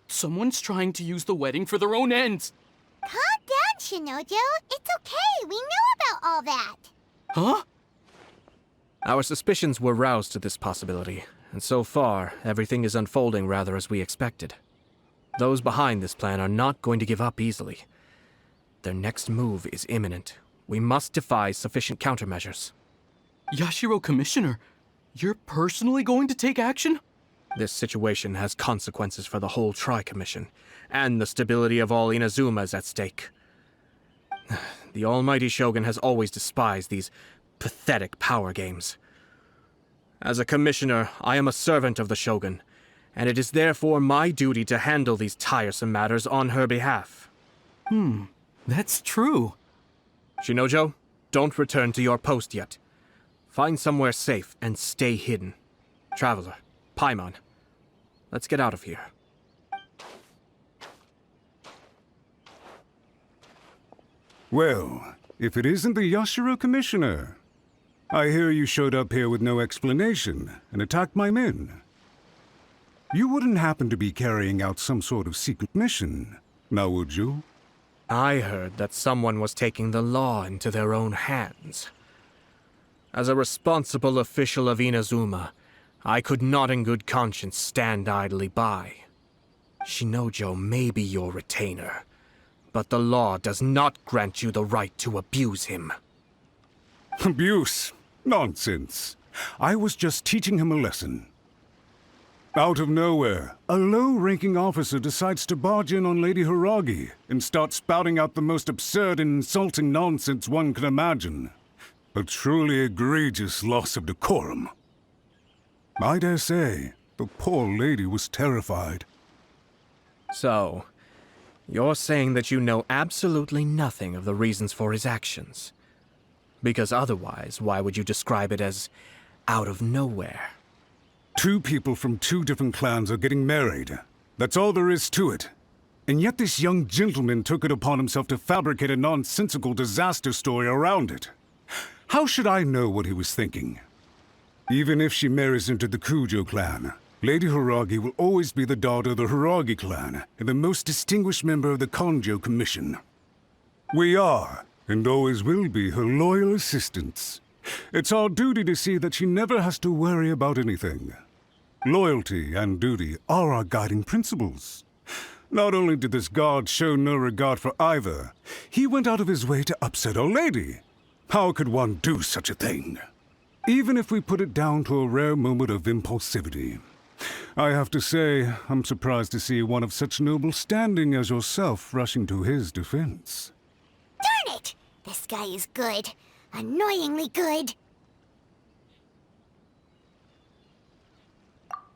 Someone's trying to use the wedding for their own ends.
Calm down, Shinojo. It's okay. We know about all that.
Huh?
Our suspicions were roused to this possibility, and so far, everything is unfolding rather as we expected. Those behind this plan are not going to give up easily. Their next move is imminent. We must devise sufficient countermeasures.
Yashiro Commissioner, you're personally going to take action?
This situation has consequences for the whole Tri-Commission, and the stability of all Inazumas at stake. The almighty Shogun has always despised these pathetic power games. As a commissioner, I am a servant of the Shogun, and it is therefore my duty to handle these tiresome matters on her behalf.
That's true.
Shinojo, don't return to your post yet. Find somewhere safe and stay hidden. Traveler, Paimon, let's get out of here.
Well, if it isn't the Yashiro Commissioner. I hear you showed up here with no explanation and attacked my men. You wouldn't happen to be carrying out some sort of secret mission, now would you?
I heard that someone was taking the law into their own hands. As a responsible official of Inazuma, I could not in good conscience stand idly by. Shinojo may be your retainer, but the law does not grant you the right to abuse him.
Abuse? Nonsense. I was just teaching him a lesson. Out of nowhere, a low-ranking officer decides to barge in on Lady Hiragi and start spouting out the most absurd and insulting nonsense one can imagine. A truly egregious loss of decorum. I dare say, the poor lady was terrified.
So, you're saying that you know absolutely nothing of the reasons for his actions? Because otherwise, why would you describe it as out of nowhere?
Two people from two different clans are getting married. That's all there is to it. And yet this young gentleman took it upon himself to fabricate a nonsensical disaster story around it. How should I know what he was thinking? Even if she marries into the Kujo clan, Lady Hiragi will always be the daughter of the Hiragi clan and the most distinguished member of the Kanjo Commission. We are, and always will be, her loyal assistants. It's our duty to see that she never has to worry about anything. Loyalty and duty are our guiding principles. Not only did this guard show no regard for either, he went out of his way to upset our lady. How could one do such a thing? Even if we put it down to a rare moment of impulsivity. I have to say, I'm surprised to see one of such noble standing as yourself rushing to his defense.
Darn it! This guy is good. Annoyingly good.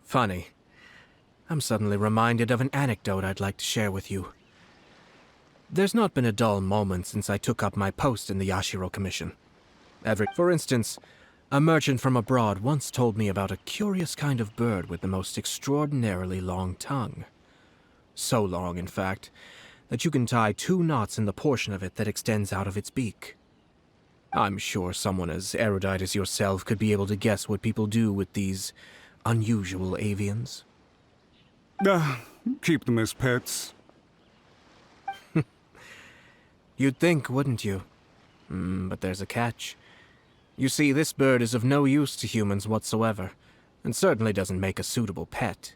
Funny. I'm suddenly reminded of an anecdote I'd like to share with you. There's not been a dull moment since I took up my post in the Yashiro Commission. For instance, a merchant from abroad once told me about a curious kind of bird with the most extraordinarily long tongue. So long, in fact, that you can tie 2 knots in the portion of it that extends out of its beak. I'm sure someone as erudite as yourself could be able to guess what people do with these unusual avians.
Keep them as pets.
You'd think, wouldn't you? But there's a catch. You see, this bird is of no use to humans whatsoever, and certainly doesn't make a suitable pet.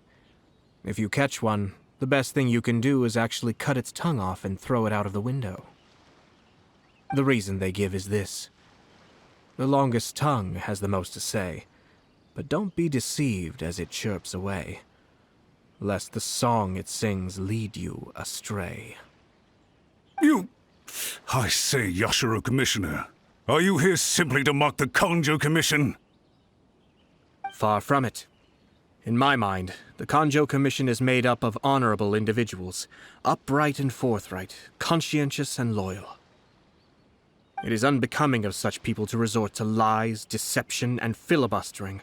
If you catch one, the best thing you can do is actually cut its tongue off and throw it out of the window. The reason they give is this. The longest tongue has the most to say, but don't be deceived as it chirps away, lest the song it sings lead you astray.
I say, Yashiro Commissioner, are you here simply to mock the Kanjo Commission?
Far from it. In my mind, the Kanjo Commission is made up of honorable individuals, upright and forthright, conscientious and loyal. It is unbecoming of such people to resort to lies, deception, and filibustering,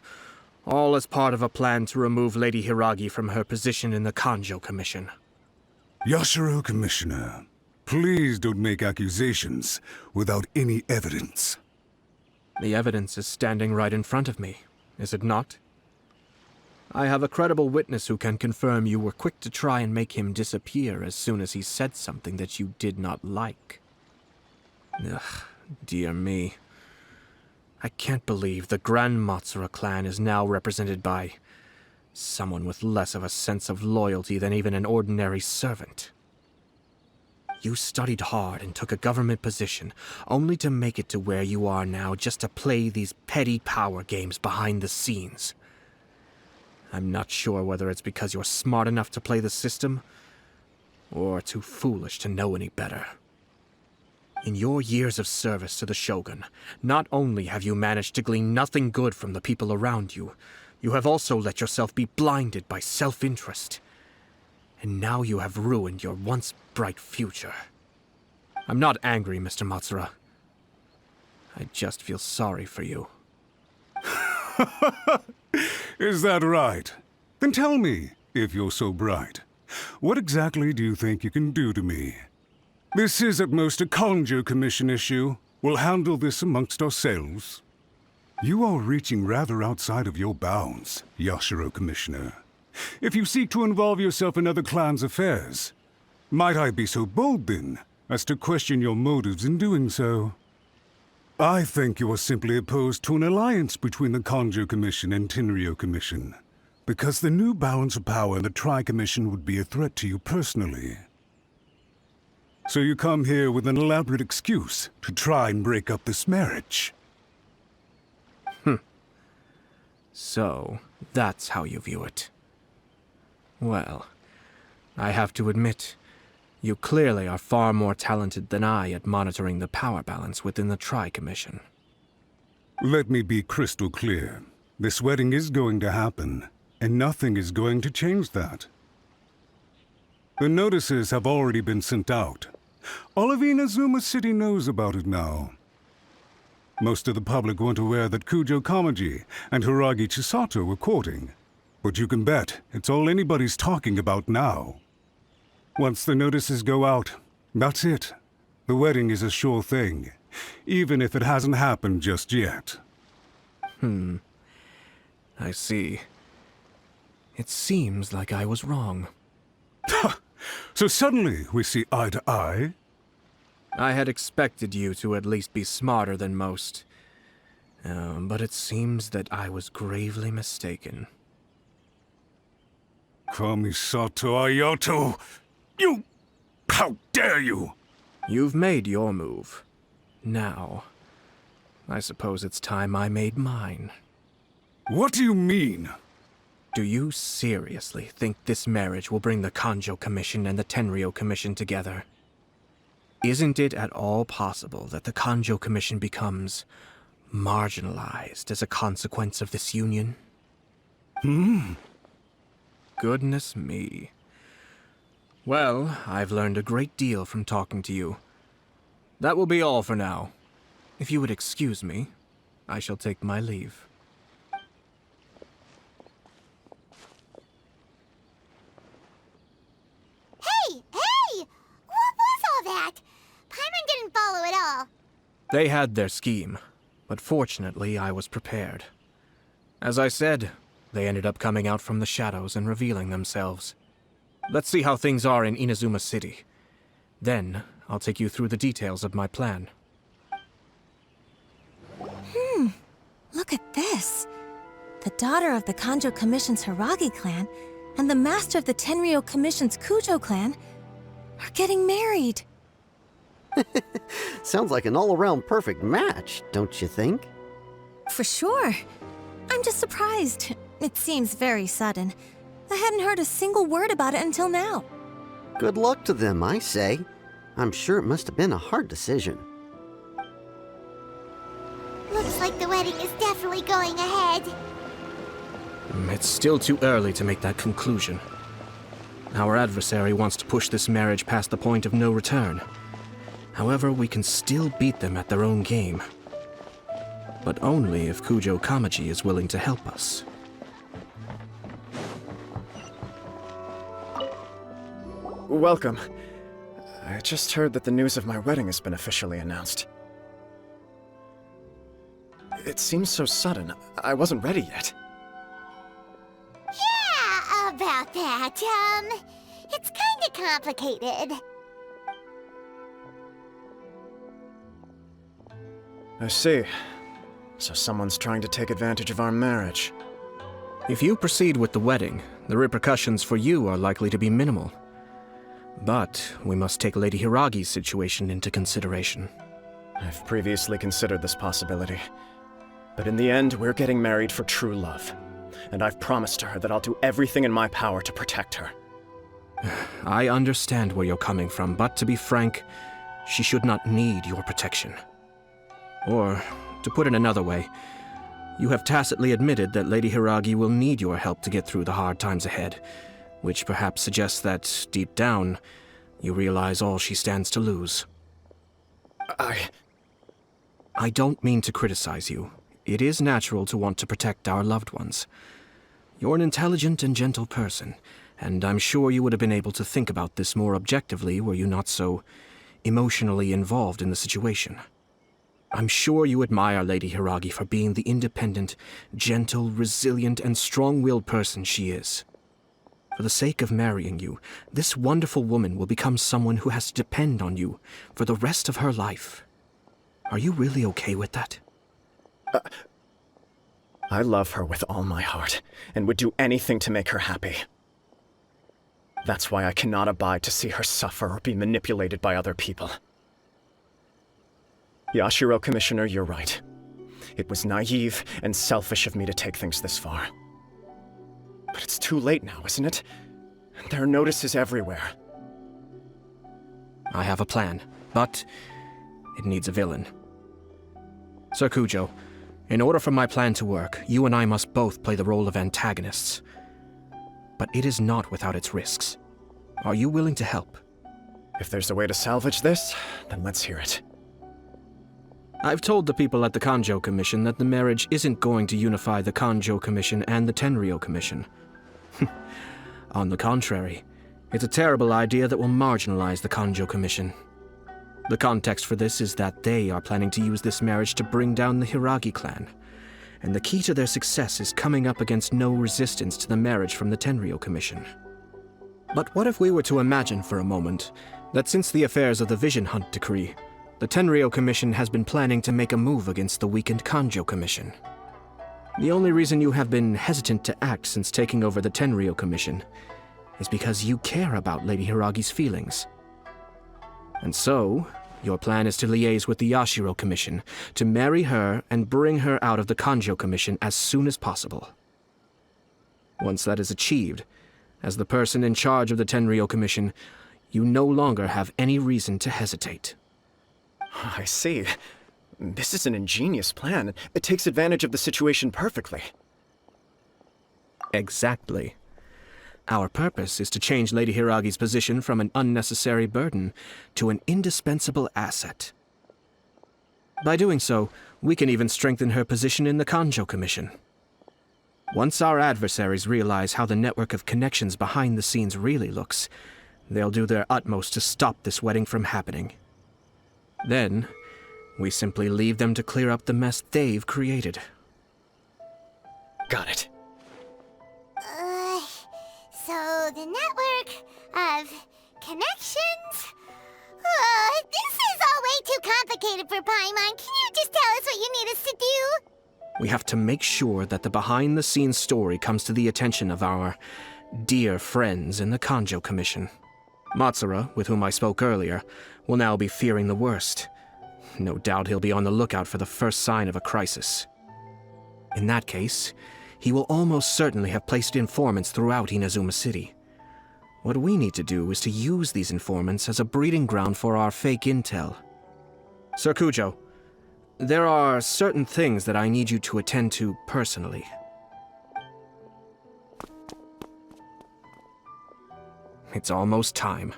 all as part of a plan to remove Lady Hiragi from her position in the Kanjo Commission.
Yashiro Commissioner, please don't make accusations without any evidence.
The evidence is standing right in front of me, is it not? I have a credible witness who can confirm you were quick to try and make him disappear as soon as he said something that you did not like. Ugh, dear me. I can't believe the Grand Matsura clan is now represented by someone with less of a sense of loyalty than even an ordinary servant. You studied hard and took a government position, only to make it to where you are now just to play these petty power games behind the scenes. I'm not sure whether it's because you're smart enough to play the system, or too foolish to know any better. In your years of service to the Shogun, not only have you managed to glean nothing good from the people around you, you have also let yourself be blinded by self-interest. And now you have ruined your once bright future. I'm not angry, Mr. Matsura. I just feel sorry for you.
Is that right? Then tell me, if you're so bright, what exactly do you think you can do to me? This is at most a Kanjo Commission issue. We'll handle this amongst ourselves. You are reaching rather outside of your bounds, Yashiro Commissioner. If you seek to involve yourself in other clans' affairs, might I be so bold, then, as to question your motives in doing so? I think you are simply opposed to an alliance between the Kanjo Commission and Tenryo Commission, because the new balance of power in the Tri-Commission would be a threat to you personally. So you come here with an elaborate excuse to try and break up this marriage.
So, that's how you view it. Well, I have to admit, you clearly are far more talented than I at monitoring the power balance within the Tri-Commission.
Let me be crystal clear. This wedding is going to happen, and nothing is going to change that. The notices have already been sent out. All of Inazuma City knows about it now. Most of the public weren't aware that Kujo Kamaji and Hiragi Chisato were courting, but you can bet it's all anybody's talking about now. Once the notices go out, that's it. The wedding is a sure thing, even if it hasn't happened just yet.
I see. It seems like I was wrong.
So suddenly we see eye to eye?
I had expected you to at least be smarter than most. But it seems that I was gravely mistaken.
Kamisato Aято! You... How dare you!
You've made your move. Now, I suppose it's time I made mine.
What do you mean?
Do you seriously think this marriage will bring the Kanjo Commission and the Tenryou Commission together? Isn't it at all possible that the Kanjo Commission becomes marginalized as a consequence of this union? Goodness me. Well, I've learned a great deal from talking to you. That will be all for now. If you would excuse me, I shall take my leave.
Hey! What was all that? Paimon didn't follow at all.
They had their scheme, but fortunately I was prepared. As I said, they ended up coming out from the shadows and revealing themselves. Let's see how things are in Inazuma City. Then, I'll take you through the details of my plan.
Look at this. The daughter of the Kanjo Commission's Hiragi clan and the master of the Tenryou Commission's Kujo clan are getting married.
Sounds like an all-around perfect match, don't you think?
For sure. I'm just surprised. It seems very sudden. I hadn't heard a single word about it until now.
Good luck to them, I say. I'm sure it must have been a hard decision.
Looks like the wedding is definitely going ahead.
It's still too early to make that conclusion. Our adversary wants to push this marriage past the point of no return. However, we can still beat them at their own game. But only if Kujo Kamaji is willing to help us.
Welcome. I just heard that the news of my wedding has been officially announced. It seems so sudden. I wasn't ready yet.
Yeah, about that. It's kinda complicated.
I see. So someone's trying to take advantage of our marriage.
If you proceed with the wedding, the repercussions for you are likely to be minimal. But we must take Lady Hiragi's situation into consideration.
I've previously considered this possibility. But in the end, we're getting married for true love. And I've promised her that I'll do everything in my power to protect her.
I understand where you're coming from, but to be frank, she should not need your protection. Or, to put it another way, you have tacitly admitted that Lady Hiragi will need your help to get through the hard times ahead, which perhaps suggests that, deep down, you realize all she stands to lose. I don't mean to criticize you. It is natural to want to protect our loved ones. You're an intelligent and gentle person, and I'm sure you would have been able to think about this more objectively were you not so emotionally involved in the situation. I'm sure you admire Lady Hiragi for being the independent, gentle, resilient, and strong-willed person she is. For the sake of marrying you, this wonderful woman will become someone who has to depend on you for the rest of her life. Are you really okay with that?
I love her with all my heart, and would do anything to make her happy. That's why I cannot abide to see her suffer or be manipulated by other people. Yashiro, Commissioner, you're right. It was naive and selfish of me to take things this far. But it's too late now, isn't it? There are notices everywhere.
I have a plan, but it needs a villain. Sir Kujo, in order for my plan to work, you and I must both play the role of antagonists. But it is not without its risks. Are you willing to help?
If there's a way to salvage this, then let's hear it.
I've told the people at the Kanjo Commission that the marriage isn't going to unify the Kanjo Commission and the Tenryou Commission. On the contrary, it's a terrible idea that will marginalize the Kanjo Commission. The context for this is that they are planning to use this marriage to bring down the Hiragi clan. and the key to their success is coming up against no resistance to the marriage from the Tenryou Commission. But what if we were to imagine for a moment that since the affairs of the Vision Hunt decree, the Tenryou Commission has been planning to make a move against the weakened Kanjou Commission? The only reason you have been hesitant to act since taking over the Tenryou Commission is because you care about Lady Hiragi's feelings. And so, your plan is to liaise with the Yashiro Commission, to marry her and bring her out of the Kanjou Commission as soon as possible. Once that is achieved, as the person in charge of the Tenryou Commission, you no longer have any reason to hesitate.
I see. This is an ingenious plan. It takes advantage of the situation perfectly.
Exactly. Our purpose is to change Lady Hiragi's position from an unnecessary burden to an indispensable asset. By doing so, we can even strengthen her position in the Kanjou Commission. Once our adversaries realize how the network of connections behind the scenes really looks, they'll do their utmost to stop this wedding from happening. Then, we simply leave them to clear up the mess they've created.
Got it.
So the network of connections? This is all way too complicated for Paimon. Can you just tell us what you need us to do?
We have to make sure that the behind-the-scenes story comes to the attention of our dear friends in the Kanjou Commission. Matsura, with whom I spoke earlier, will now be fearing the worst. No doubt he'll be on the lookout for the first sign of a crisis. In that case, he will almost certainly have placed informants throughout Inazuma City. What we need to do is to use these informants as a breeding ground for our fake intel. Sir Kujo, there are certain things that I need you to attend to personally. It's almost time.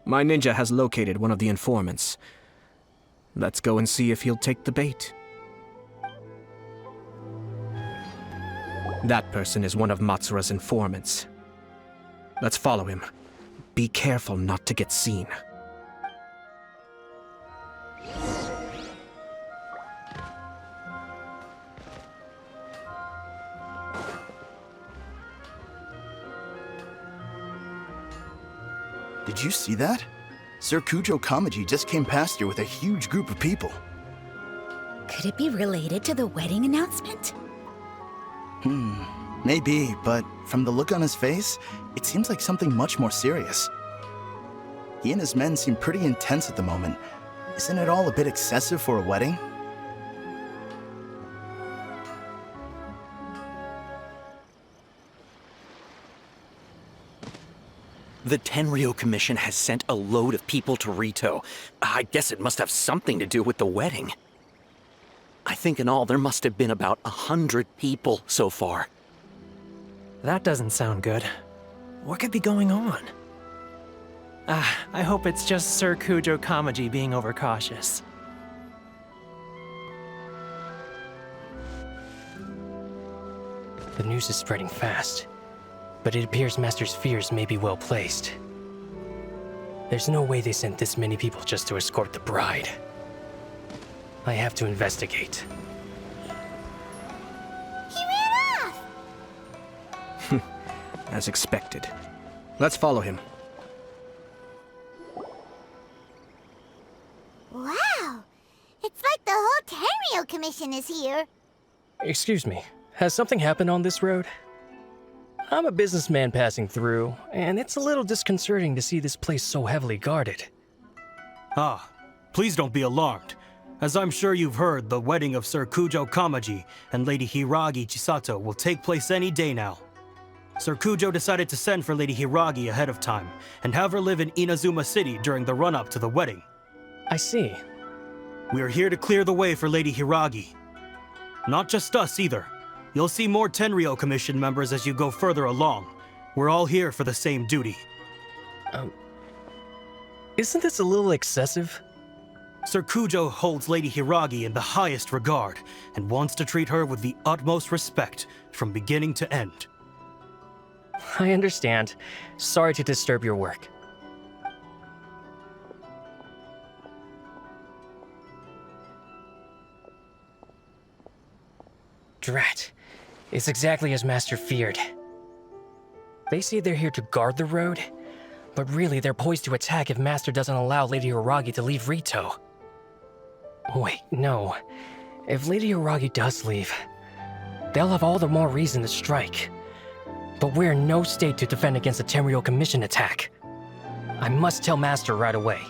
My ninja has located one of the informants. Let's go and see if he'll take the bait. That person is one of Matsura's informants. Let's follow him. Be careful not to get seen.
Did you see that? Sir Kujo Kamaji just came past here with a huge group of people.
Could it be related to the wedding announcement?
Maybe, but from the look on his face, it seems like something much more serious. He and his men seem pretty intense at the moment. Isn't it all a bit excessive for a wedding?
The Tenryou Commission has sent a load of people to Rito. I guess it must have something to do with the wedding. I think in all there must have been about 100 people so far.
That doesn't sound good. What could be going on? I hope it's just Sir Kujo Kamaji being overcautious.
The news is spreading fast, but it appears Master's fears may be well placed. There's no way they sent this many people just to escort the bride. I have to investigate.
He ran off!
As expected. Let's follow him.
Wow! It's like the whole Tenryou Commission is here.
Excuse me, has something happened on this road? I'm a businessman passing through, and it's a little disconcerting to see this place so heavily guarded.
Ah, please don't be alarmed. As I'm sure you've heard, the wedding of Sir Kujo Kamaji and Lady Hiragi Chisato will take place any day now. Sir Kujo decided to send for Lady Hiragi ahead of time and have her live in Inazuma City during the run-up to the wedding.
I see.
We are here to clear the way for Lady Hiragi. Not just us either. You'll see more Tenryou Commission members as you go further along. We're all here for the same duty.
Isn't this a little excessive?
Sir Kujo holds Lady Hiragi in the highest regard and wants to treat her with the utmost respect from beginning to end.
I understand. Sorry to disturb your work. Drat. It's exactly as Master feared. They say they're here to guard the road, but really they're poised to attack if Master doesn't allow Lady Hiragi to leave Rito. Wait, no. If Lady Hiragi does leave, they'll have all the more reason to strike. But we're in no state to defend against the Tenryou Commission attack. I must tell Master right away.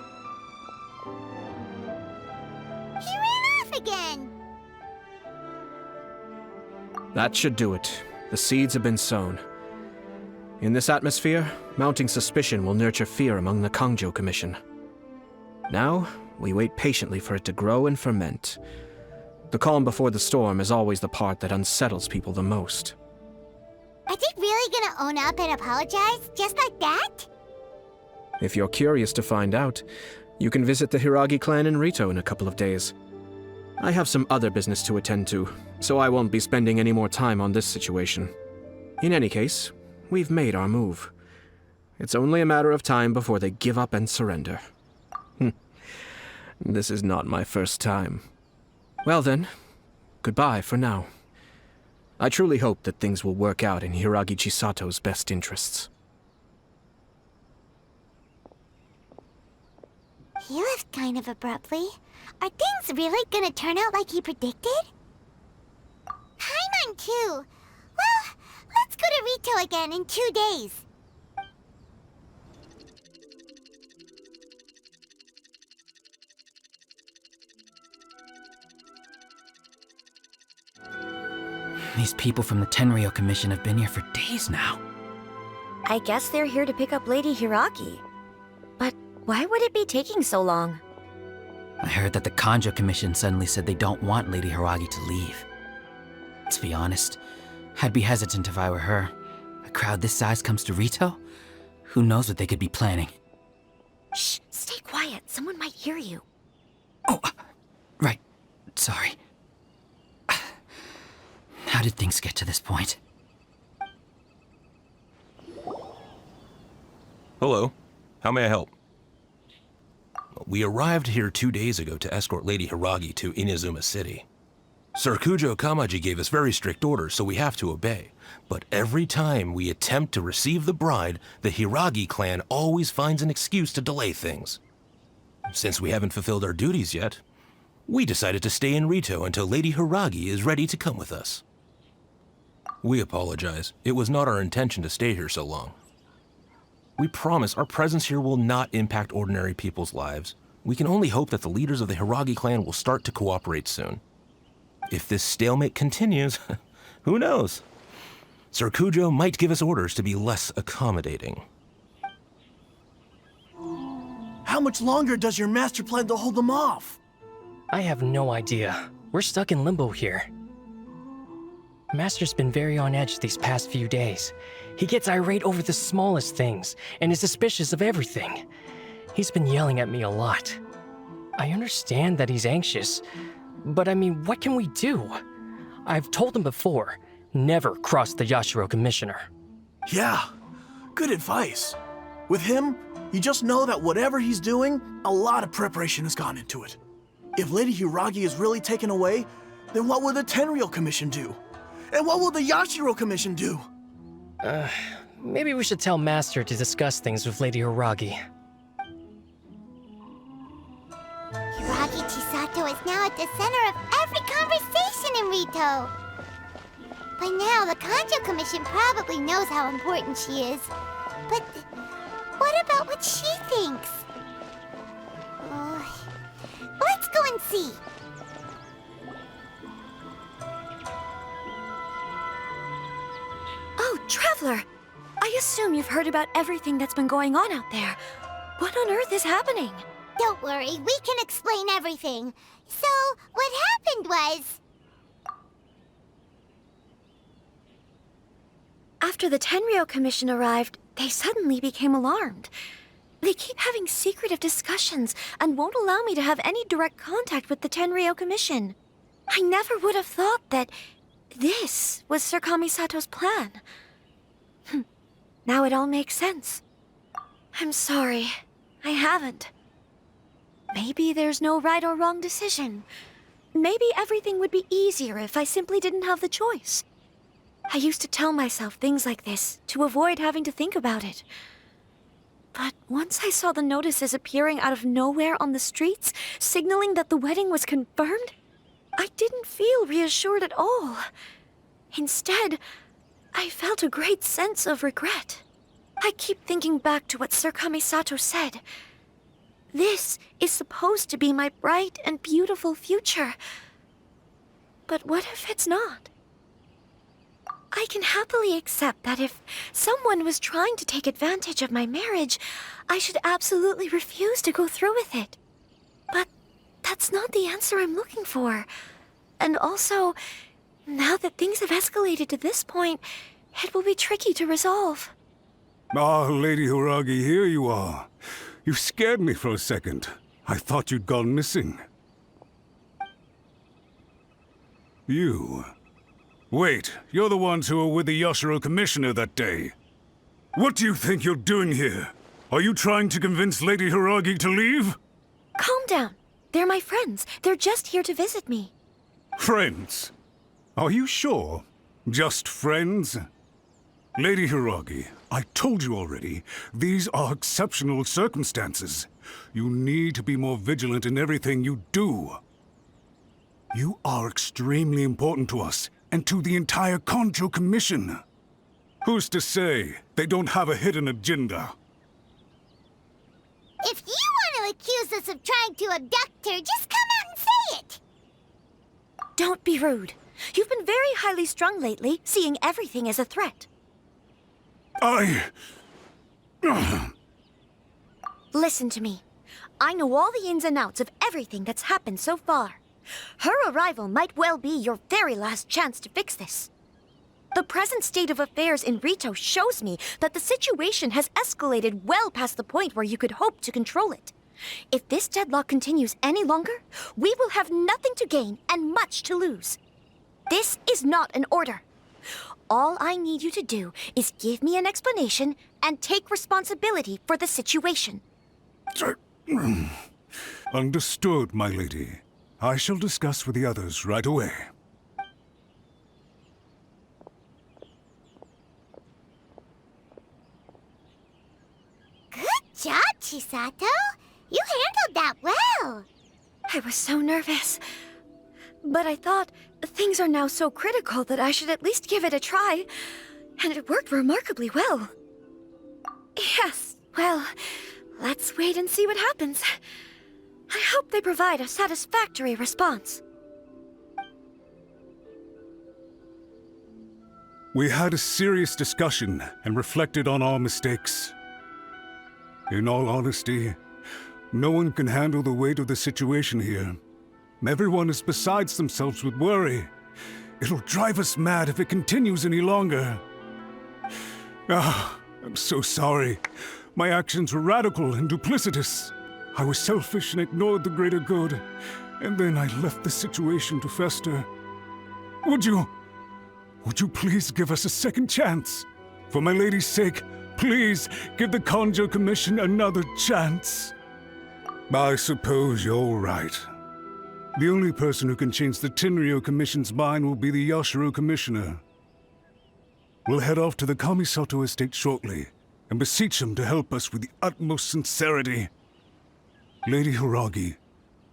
He ran off again!
That should do it. The seeds have been sown. In this atmosphere, mounting suspicion will nurture fear among the Kangjo Commission. Now, we wait patiently for it to grow and ferment. The calm before the storm is always the part that unsettles people the most.
Are they really gonna own up and apologize, just like that?
If you're curious to find out, you can visit the Hiragi clan in Rito in a couple of days. I have some other business to attend to, so I won't be spending any more time on this situation. In any case, we've made our move. It's only a matter of time before they give up and surrender. This is not my first time. Well then, goodbye for now. I truly hope that things will work out in Hiragi Chisato's best interests.
He left kind of abruptly. Are things really gonna turn out like he predicted? Paimon too. Well, let's go to Rito again in 2 days.
These people from the Tenryou Commission have been here for days now.
I guess they're here to pick up Lady Hiragi. But why would it be taking so long?
I heard that the Kanjo Commission suddenly said they don't want Lady Hiragi to leave. To be honest, I'd be hesitant if I were her. A crowd this size comes to Rito? Who knows what they could be planning?
Shh, stay quiet. Someone might hear you.
Oh, right. Sorry. How did things get to this point?
Hello. How may I help? We arrived here 2 days ago to escort Lady Hiragi to Inazuma City. Sir Kujo Kamaji gave us very strict orders, so we have to obey. But every time we attempt to receive the bride, the Hiragi clan always finds an excuse to delay things. Since we haven't fulfilled our duties yet, we decided to stay in Rito until Lady Hiragi is ready to come with us. We apologize. It was not our intention to stay here so long. We promise our presence here will not impact ordinary people's lives. We can only hope that the leaders of the Hiragi clan will start to cooperate soon. If this stalemate continues, who knows? Sir Kujo might give us orders to be less accommodating.
How much longer does your master plan to hold them off?
I have no idea. We're stuck in limbo here. Master's been very on edge these past few days. He gets irate over the smallest things, and is suspicious of everything. He's been yelling at me a lot. I understand that he's anxious, but I mean, what can we do? I've told him before, never cross the Yashiro Commissioner.
Yeah, good advice. With him, you just know that whatever he's doing, a lot of preparation has gone into it. If Lady Hiragi is really taken away, then what will the Tenryou Commission do? And what will the Yashiro Commission do?
Maybe we should tell Master to discuss things with Lady Hiragi.
Hiragi Chisato is now at the center of every conversation in Rito. By now, the Kanjo Commission probably knows how important she is. But what about what she thinks? Let's go and see.
Oh, Traveler! I assume you've heard about everything that's been going on out there. What on earth is happening?
Don't worry, we can explain everything. So, what happened was...
After the Tenryou Commission arrived, they suddenly became alarmed. They keep having secretive discussions and won't allow me to have any direct contact with the Tenryou Commission. I never would have thought that this was Sir Kamisato's plan. Now it all makes sense. I'm sorry. I haven't. Maybe there's no right or wrong decision. maybe everything would be easier if I simply didn't have the choice. I used to tell myself things like this to avoid having to think about it. But once I saw the notices appearing out of nowhere on the streets, signaling that the wedding was confirmed, I didn't feel reassured at all. Instead, I felt a great sense of regret. I keep thinking back to what Sir Kamisato said. This is supposed to be my bright and beautiful future. But what if it's not? I can happily accept that if someone was trying to take advantage of my marriage, I should absolutely refuse to go through with it. But that's not the answer I'm looking for. And also, now that things have escalated to this point, it will be tricky to resolve.
Ah, Lady Hiragi, here you are. You scared me for a second. I thought you'd gone missing. You... Wait, you're the ones who were with the Yashiro Commissioner that day. What do you think you're doing here? Are you trying to convince Lady Hiragi to leave?
Calm down. They're my friends. They're just here to visit me.
Friends? Are you sure? Just friends? Lady Hiragi, I told you already, these are exceptional circumstances. You need to be more vigilant in everything you do. You are extremely important to us, and to the entire Kanjo Commission. Who's to say they don't have a hidden agenda?
If you want to accuse us of trying to abduct her, just come out and say it!
Don't be rude. You've been very highly strung lately, seeing everything as a threat. Listen to me. I know all the ins and outs of everything that's happened so far. Her arrival might well be your very last chance to fix this. The present state of affairs in Rito shows me that the situation has escalated well past the point where you could hope to control it. If this deadlock continues any longer, we will have nothing to gain and much to lose. This is not an order. All I need you to do is give me an explanation and take responsibility for the situation.
Understood, my lady. I shall discuss with the others right away.
Good job, Chisato. You handled that well.
I was so nervous. But I thought things are now so critical that I should at least give it a try. And it worked remarkably well. Yes, well, let's wait and see what happens. I hope they provide a satisfactory response.
We had a serious discussion and reflected on our mistakes. In all honesty, no one can handle the weight of the situation here. Everyone is beside themselves with worry. It'll drive us mad if it continues any longer. I'm so sorry. My actions were radical and duplicitous. I was selfish and ignored the greater good, and then I left the situation to fester. Would you please give us a second chance? For my lady's sake, please give the Kanjo Commission another chance. I suppose you're right. The only person who can change the Tenryou Commission's mind will be the Yashiro Commissioner. We'll head off to the Kamisato estate shortly, and beseech him to help us with the utmost sincerity. Lady Hiragi,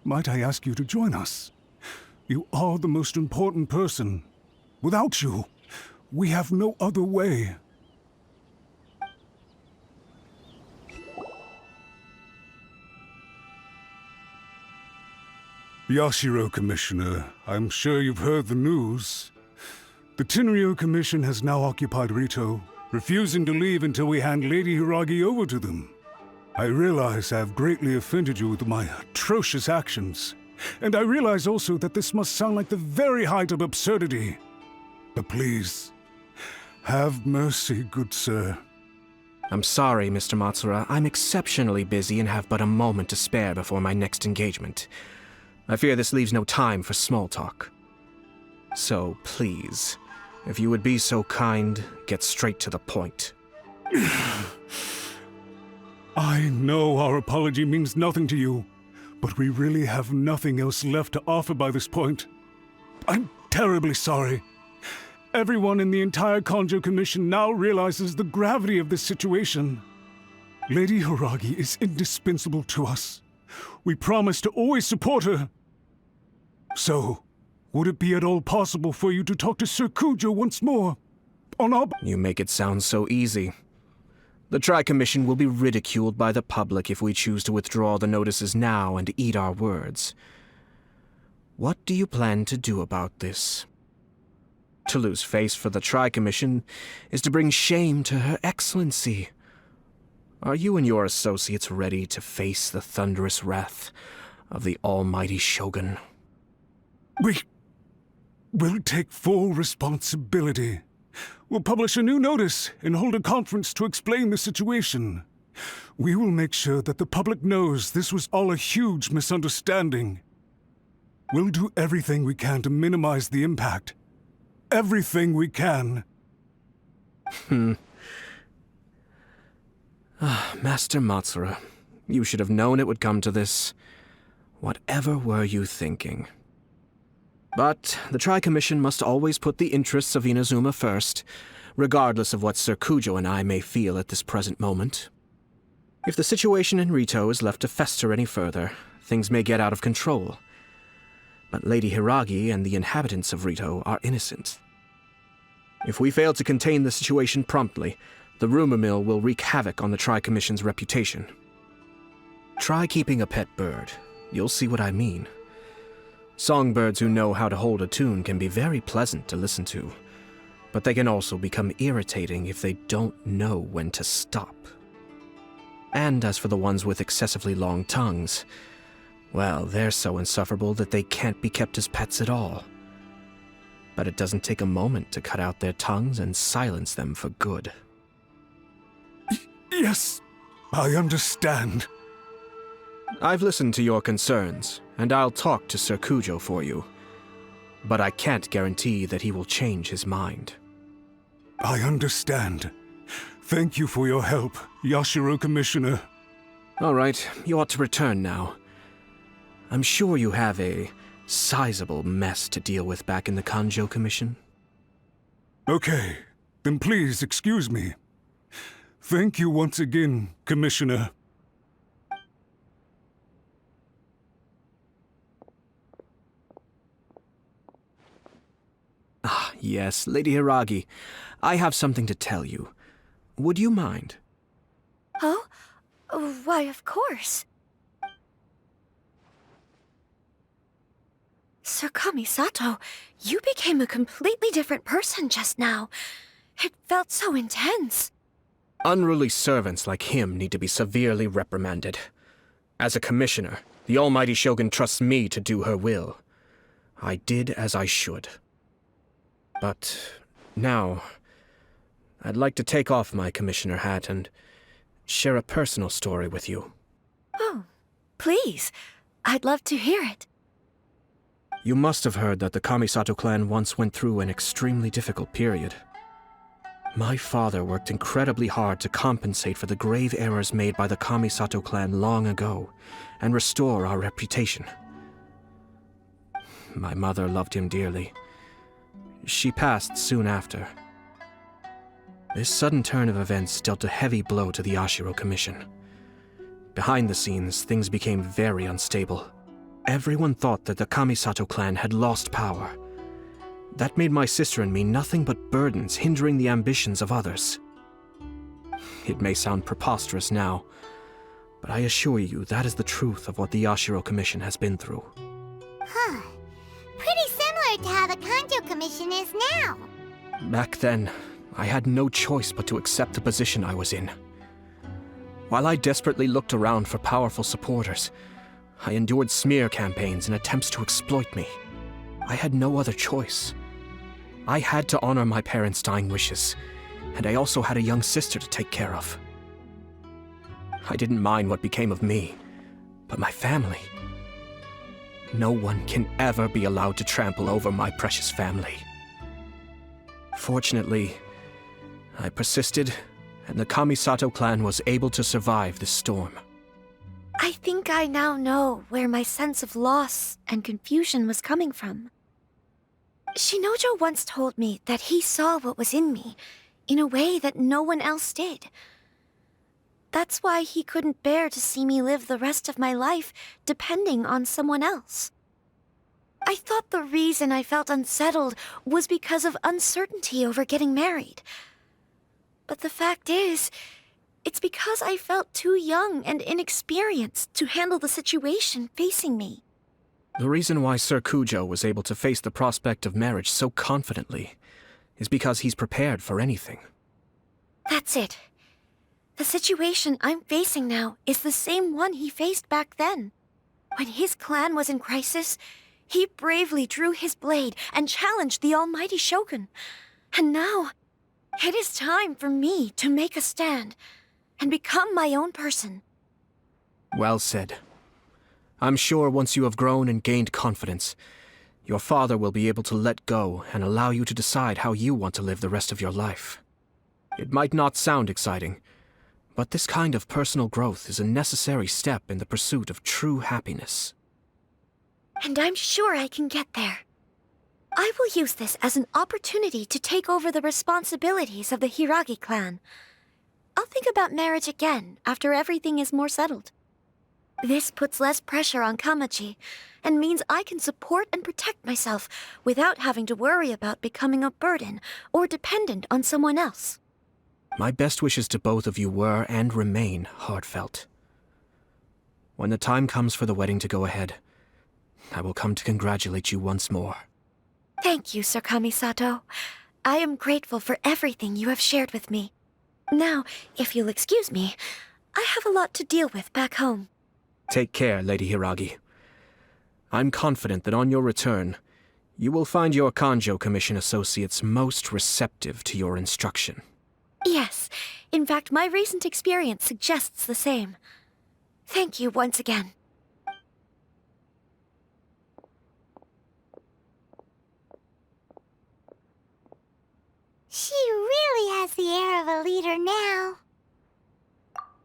might I ask you to join us? You are the most important person. Without you, we have no other way. Yashiro, Commissioner, I'm sure you've heard the news. The Tenryou Commission has now occupied Rito, refusing to leave until we hand Lady Hiragi over to them. I realize I have greatly offended you with my atrocious actions, and I realize also that this must sound like the very height of absurdity. But please, have mercy, good sir.
I'm sorry, Mr. Matsura. I'm exceptionally busy and have but a moment to spare before my next engagement. I fear this leaves no time for small talk. So, please, if you would be so kind, get straight to the point.
I know our apology means nothing to you, but we really have nothing else left to offer by this point. I'm terribly sorry. Everyone in the entire Kanjo Commission now realizes the gravity of this situation. Lady Hiragi is indispensable to us. We promise to always support her. So, would it be at all possible for you to talk to Sir Kujo once more? On our...
You make it sound so easy. The Tri-Commission will be ridiculed by the public if we choose to withdraw the notices now and eat our words. What do you plan to do about this? To lose face for the Tri-Commission is to bring shame to Her Excellency. Are you and your associates ready to face the thunderous wrath of the almighty Shogun?
We'll take full responsibility. We'll publish a new notice and hold a conference to explain the situation. We will make sure that the public knows this was all a huge misunderstanding. We'll do everything we can to minimize the impact. Everything we can.
Master Matsura, you should have known it would come to this. Whatever were you thinking? But the Tri-Commission must always put the interests of Inazuma first, regardless of what Sir Kujo and I may feel at this present moment. If the situation in Rito is left to fester any further, things may get out of control. But Lady Hiragi and the inhabitants of Rito are innocent. If we fail to contain the situation promptly, the rumor mill will wreak havoc on the Tri-Commission's reputation. Try keeping a pet bird. You'll see what I mean. Songbirds who know how to hold a tune can be very pleasant to listen to, but they can also become irritating if they don't know when to stop. And as for the ones with excessively long tongues, well, they're so insufferable that they can't be kept as pets at all. But it doesn't take a moment to cut out their tongues and silence them for good.
Yes, I understand.
I've listened to your concerns, and I'll talk to Sir Kujo for you. But I can't guarantee that he will change his mind.
I understand. Thank you for your help, Yashiro Commissioner.
All right, you ought to return now. I'm sure you have a sizable mess to deal with back in the Kanjo Commission.
Okay, then please excuse me. Thank you once again, Commissioner.
Ah, yes, Lady Hiragi. I have something to tell you. Would you mind?
Oh? Why, of course. Sir Kamisato, you became a completely different person just now. It felt so intense.
Unruly servants like him need to be severely reprimanded. As a commissioner, the almighty Shogun trusts me to do her will. I did as I should. But now, I'd like to take off my commissioner hat and share a personal story with you.
Oh, please. I'd love to hear it.
You must have heard that the Kamisato clan once went through an extremely difficult period. My father worked incredibly hard to compensate for the grave errors made by the Kamisato clan long ago and restore our reputation. My mother loved him dearly. She passed soon after. This sudden turn of events dealt a heavy blow to the Yashiro Commission. Behind the scenes, things became very unstable. Everyone thought that the Kamisato clan had lost power. That made my sister and me nothing but burdens, hindering the ambitions of others. It may sound preposterous now, but I assure you that is the truth of what the Yashiro Commission has been through.
Huh. Pretty similar to how the Kanjo Commission is now.
Back then, I had no choice but to accept the position I was in. While I desperately looked around for powerful supporters, I endured smear campaigns and attempts to exploit me. I had no other choice. I had to honor my parents' dying wishes, and I also had a young sister to take care of. I didn't mind what became of me, but my family. No one can ever be allowed to trample over my precious family. Fortunately, I persisted, and the Kamisato clan was able to survive this storm.
I think I now know where my sense of loss and confusion was coming from. Shinojo once told me that he saw what was in me in a way that no one else did. That's why he couldn't bear to see me live the rest of my life depending on someone else. I thought the reason I felt unsettled was because of uncertainty over getting married. But the fact is, it's because I felt too young and inexperienced to handle the situation facing me.
The reason why Sir Kujo was able to face the prospect of marriage so confidently is because he's prepared for anything.
That's it. The situation I'm facing now is the same one he faced back then. When his clan was in crisis, he bravely drew his blade and challenged the almighty Shogun. And now, it is time for me to make a stand and become my own person.
Well said. I'm sure once you have grown and gained confidence, your father will be able to let go and allow you to decide how you want to live the rest of your life. It might not sound exciting, but this kind of personal growth is a necessary step in the pursuit of true happiness.
And I'm sure I can get there. I will use this as an opportunity to take over the responsibilities of the Hiragi clan. I'll think about marriage again after everything is more settled. This puts less pressure on Kamaji, and means I can support and protect myself without having to worry about becoming a burden or dependent on someone else.
My best wishes to both of you were and remain heartfelt. When the time comes for the wedding to go ahead, I will come to congratulate you once more.
Thank you, Sir Kamisato. I am grateful for everything you have shared with me. Now, if you'll excuse me, I have a lot to deal with back home.
Take care, Lady Hiragi. I'm confident that on your return, you will find your Kanjo Commission associates most receptive to your instruction.
Yes, in fact, my recent experience suggests the same. Thank you once again.
She really has the air of a leader now.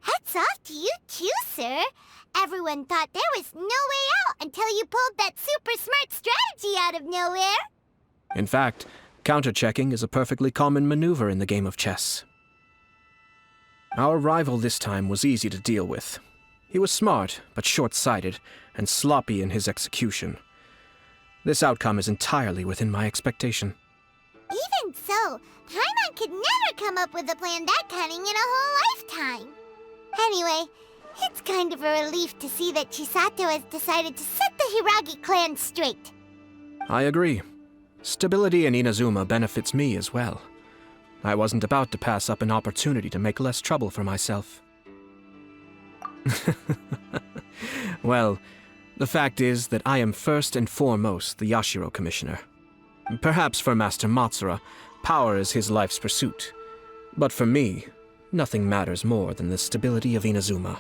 Hats off to you too, sir. Everyone thought there was no way out until you pulled that super smart strategy out of nowhere.
In fact, counter-checking is a perfectly common maneuver in the game of chess. Our rival this time was easy to deal with. He was smart, but short-sighted, and sloppy in his execution. This outcome is entirely within my expectation.
Even so, Paimon could never come up with a plan that cunning in a whole lifetime. Anyway, it's kind of a relief to see that Chisato has decided to set the Hiragi clan straight.
I agree. Stability in Inazuma benefits me as well. I wasn't about to pass up an opportunity to make less trouble for myself. Well, the fact is that I am first and foremost the Yashiro Commissioner. Perhaps for Master Matsura, power is his life's pursuit. But for me, nothing matters more than the stability of Inazuma.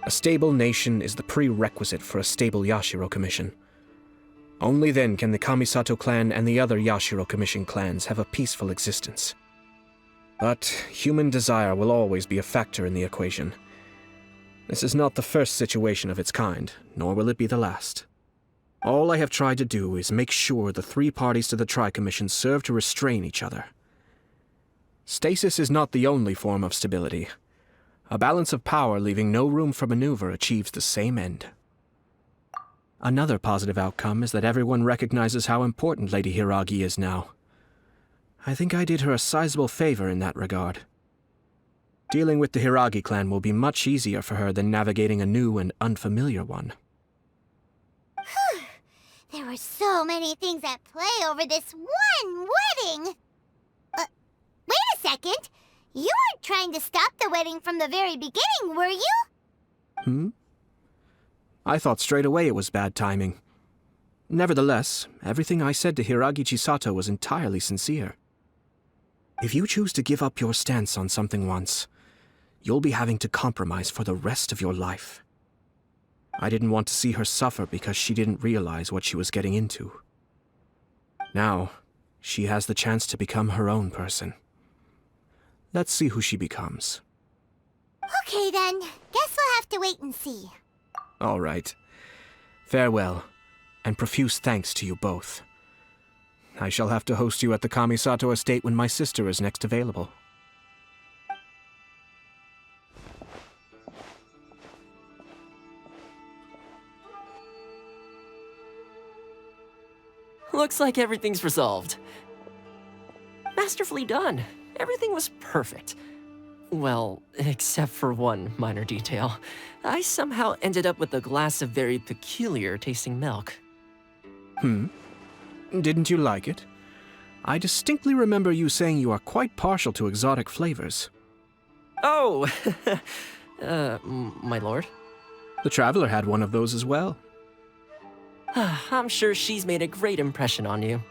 A stable nation is the prerequisite for a stable Yashiro Commission. Only then can the Kamisato clan and the other Yashiro Commission clans have a peaceful existence. But human desire will always be a factor in the equation. This is not the first situation of its kind, nor will it be the last. All I have tried to do is make sure the three parties to the Tri-Commission serve to restrain each other. Stasis is not the only form of stability. A balance of power leaving no room for maneuver achieves the same end. Another positive outcome is that everyone recognizes how important Lady Hiragi is now. I think I did her a sizable favor in that regard. Dealing with the Hiragi clan will be much easier for her than navigating a new and unfamiliar one.
Whew. There were so many things at play over this one wedding. Wait a second. You weren't trying to stop the wedding from the very beginning, were you?
I thought straight away it was bad timing. Nevertheless, everything I said to Hiragi Chisato was entirely sincere. If you choose to give up your stance on something once, you'll be having to compromise for the rest of your life. I didn't want to see her suffer because she didn't realize what she was getting into. Now, she has the chance to become her own person. Let's see who she becomes.
Okay then, guess we'll have to wait and see.
All right. Farewell, and profuse thanks to you both. I shall have to host you at the Kamisato estate when my sister is next available.
Looks like everything's resolved. Masterfully done. Everything was perfect. Well, except for one minor detail. I somehow ended up with a glass of very peculiar tasting milk.
Didn't you like it? I distinctly remember you saying you are quite partial to exotic flavors.
Oh! My lord?
The Traveler had one of those as well.
I'm sure she's made a great impression on you.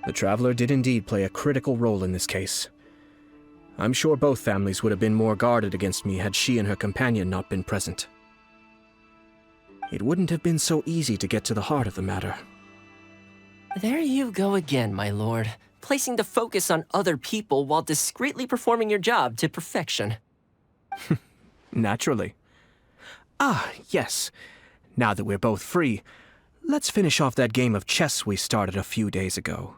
The Traveler did indeed play a critical role in this case. I'm sure both families would have been more guarded against me had she and her companion not been present. It wouldn't have been so easy to get to the heart of the matter.
There you go again, my lord. Placing the focus on other people while discreetly performing your job to perfection.
Naturally. Ah, yes. Now that we're both free, let's finish off that game of chess we started a few days ago.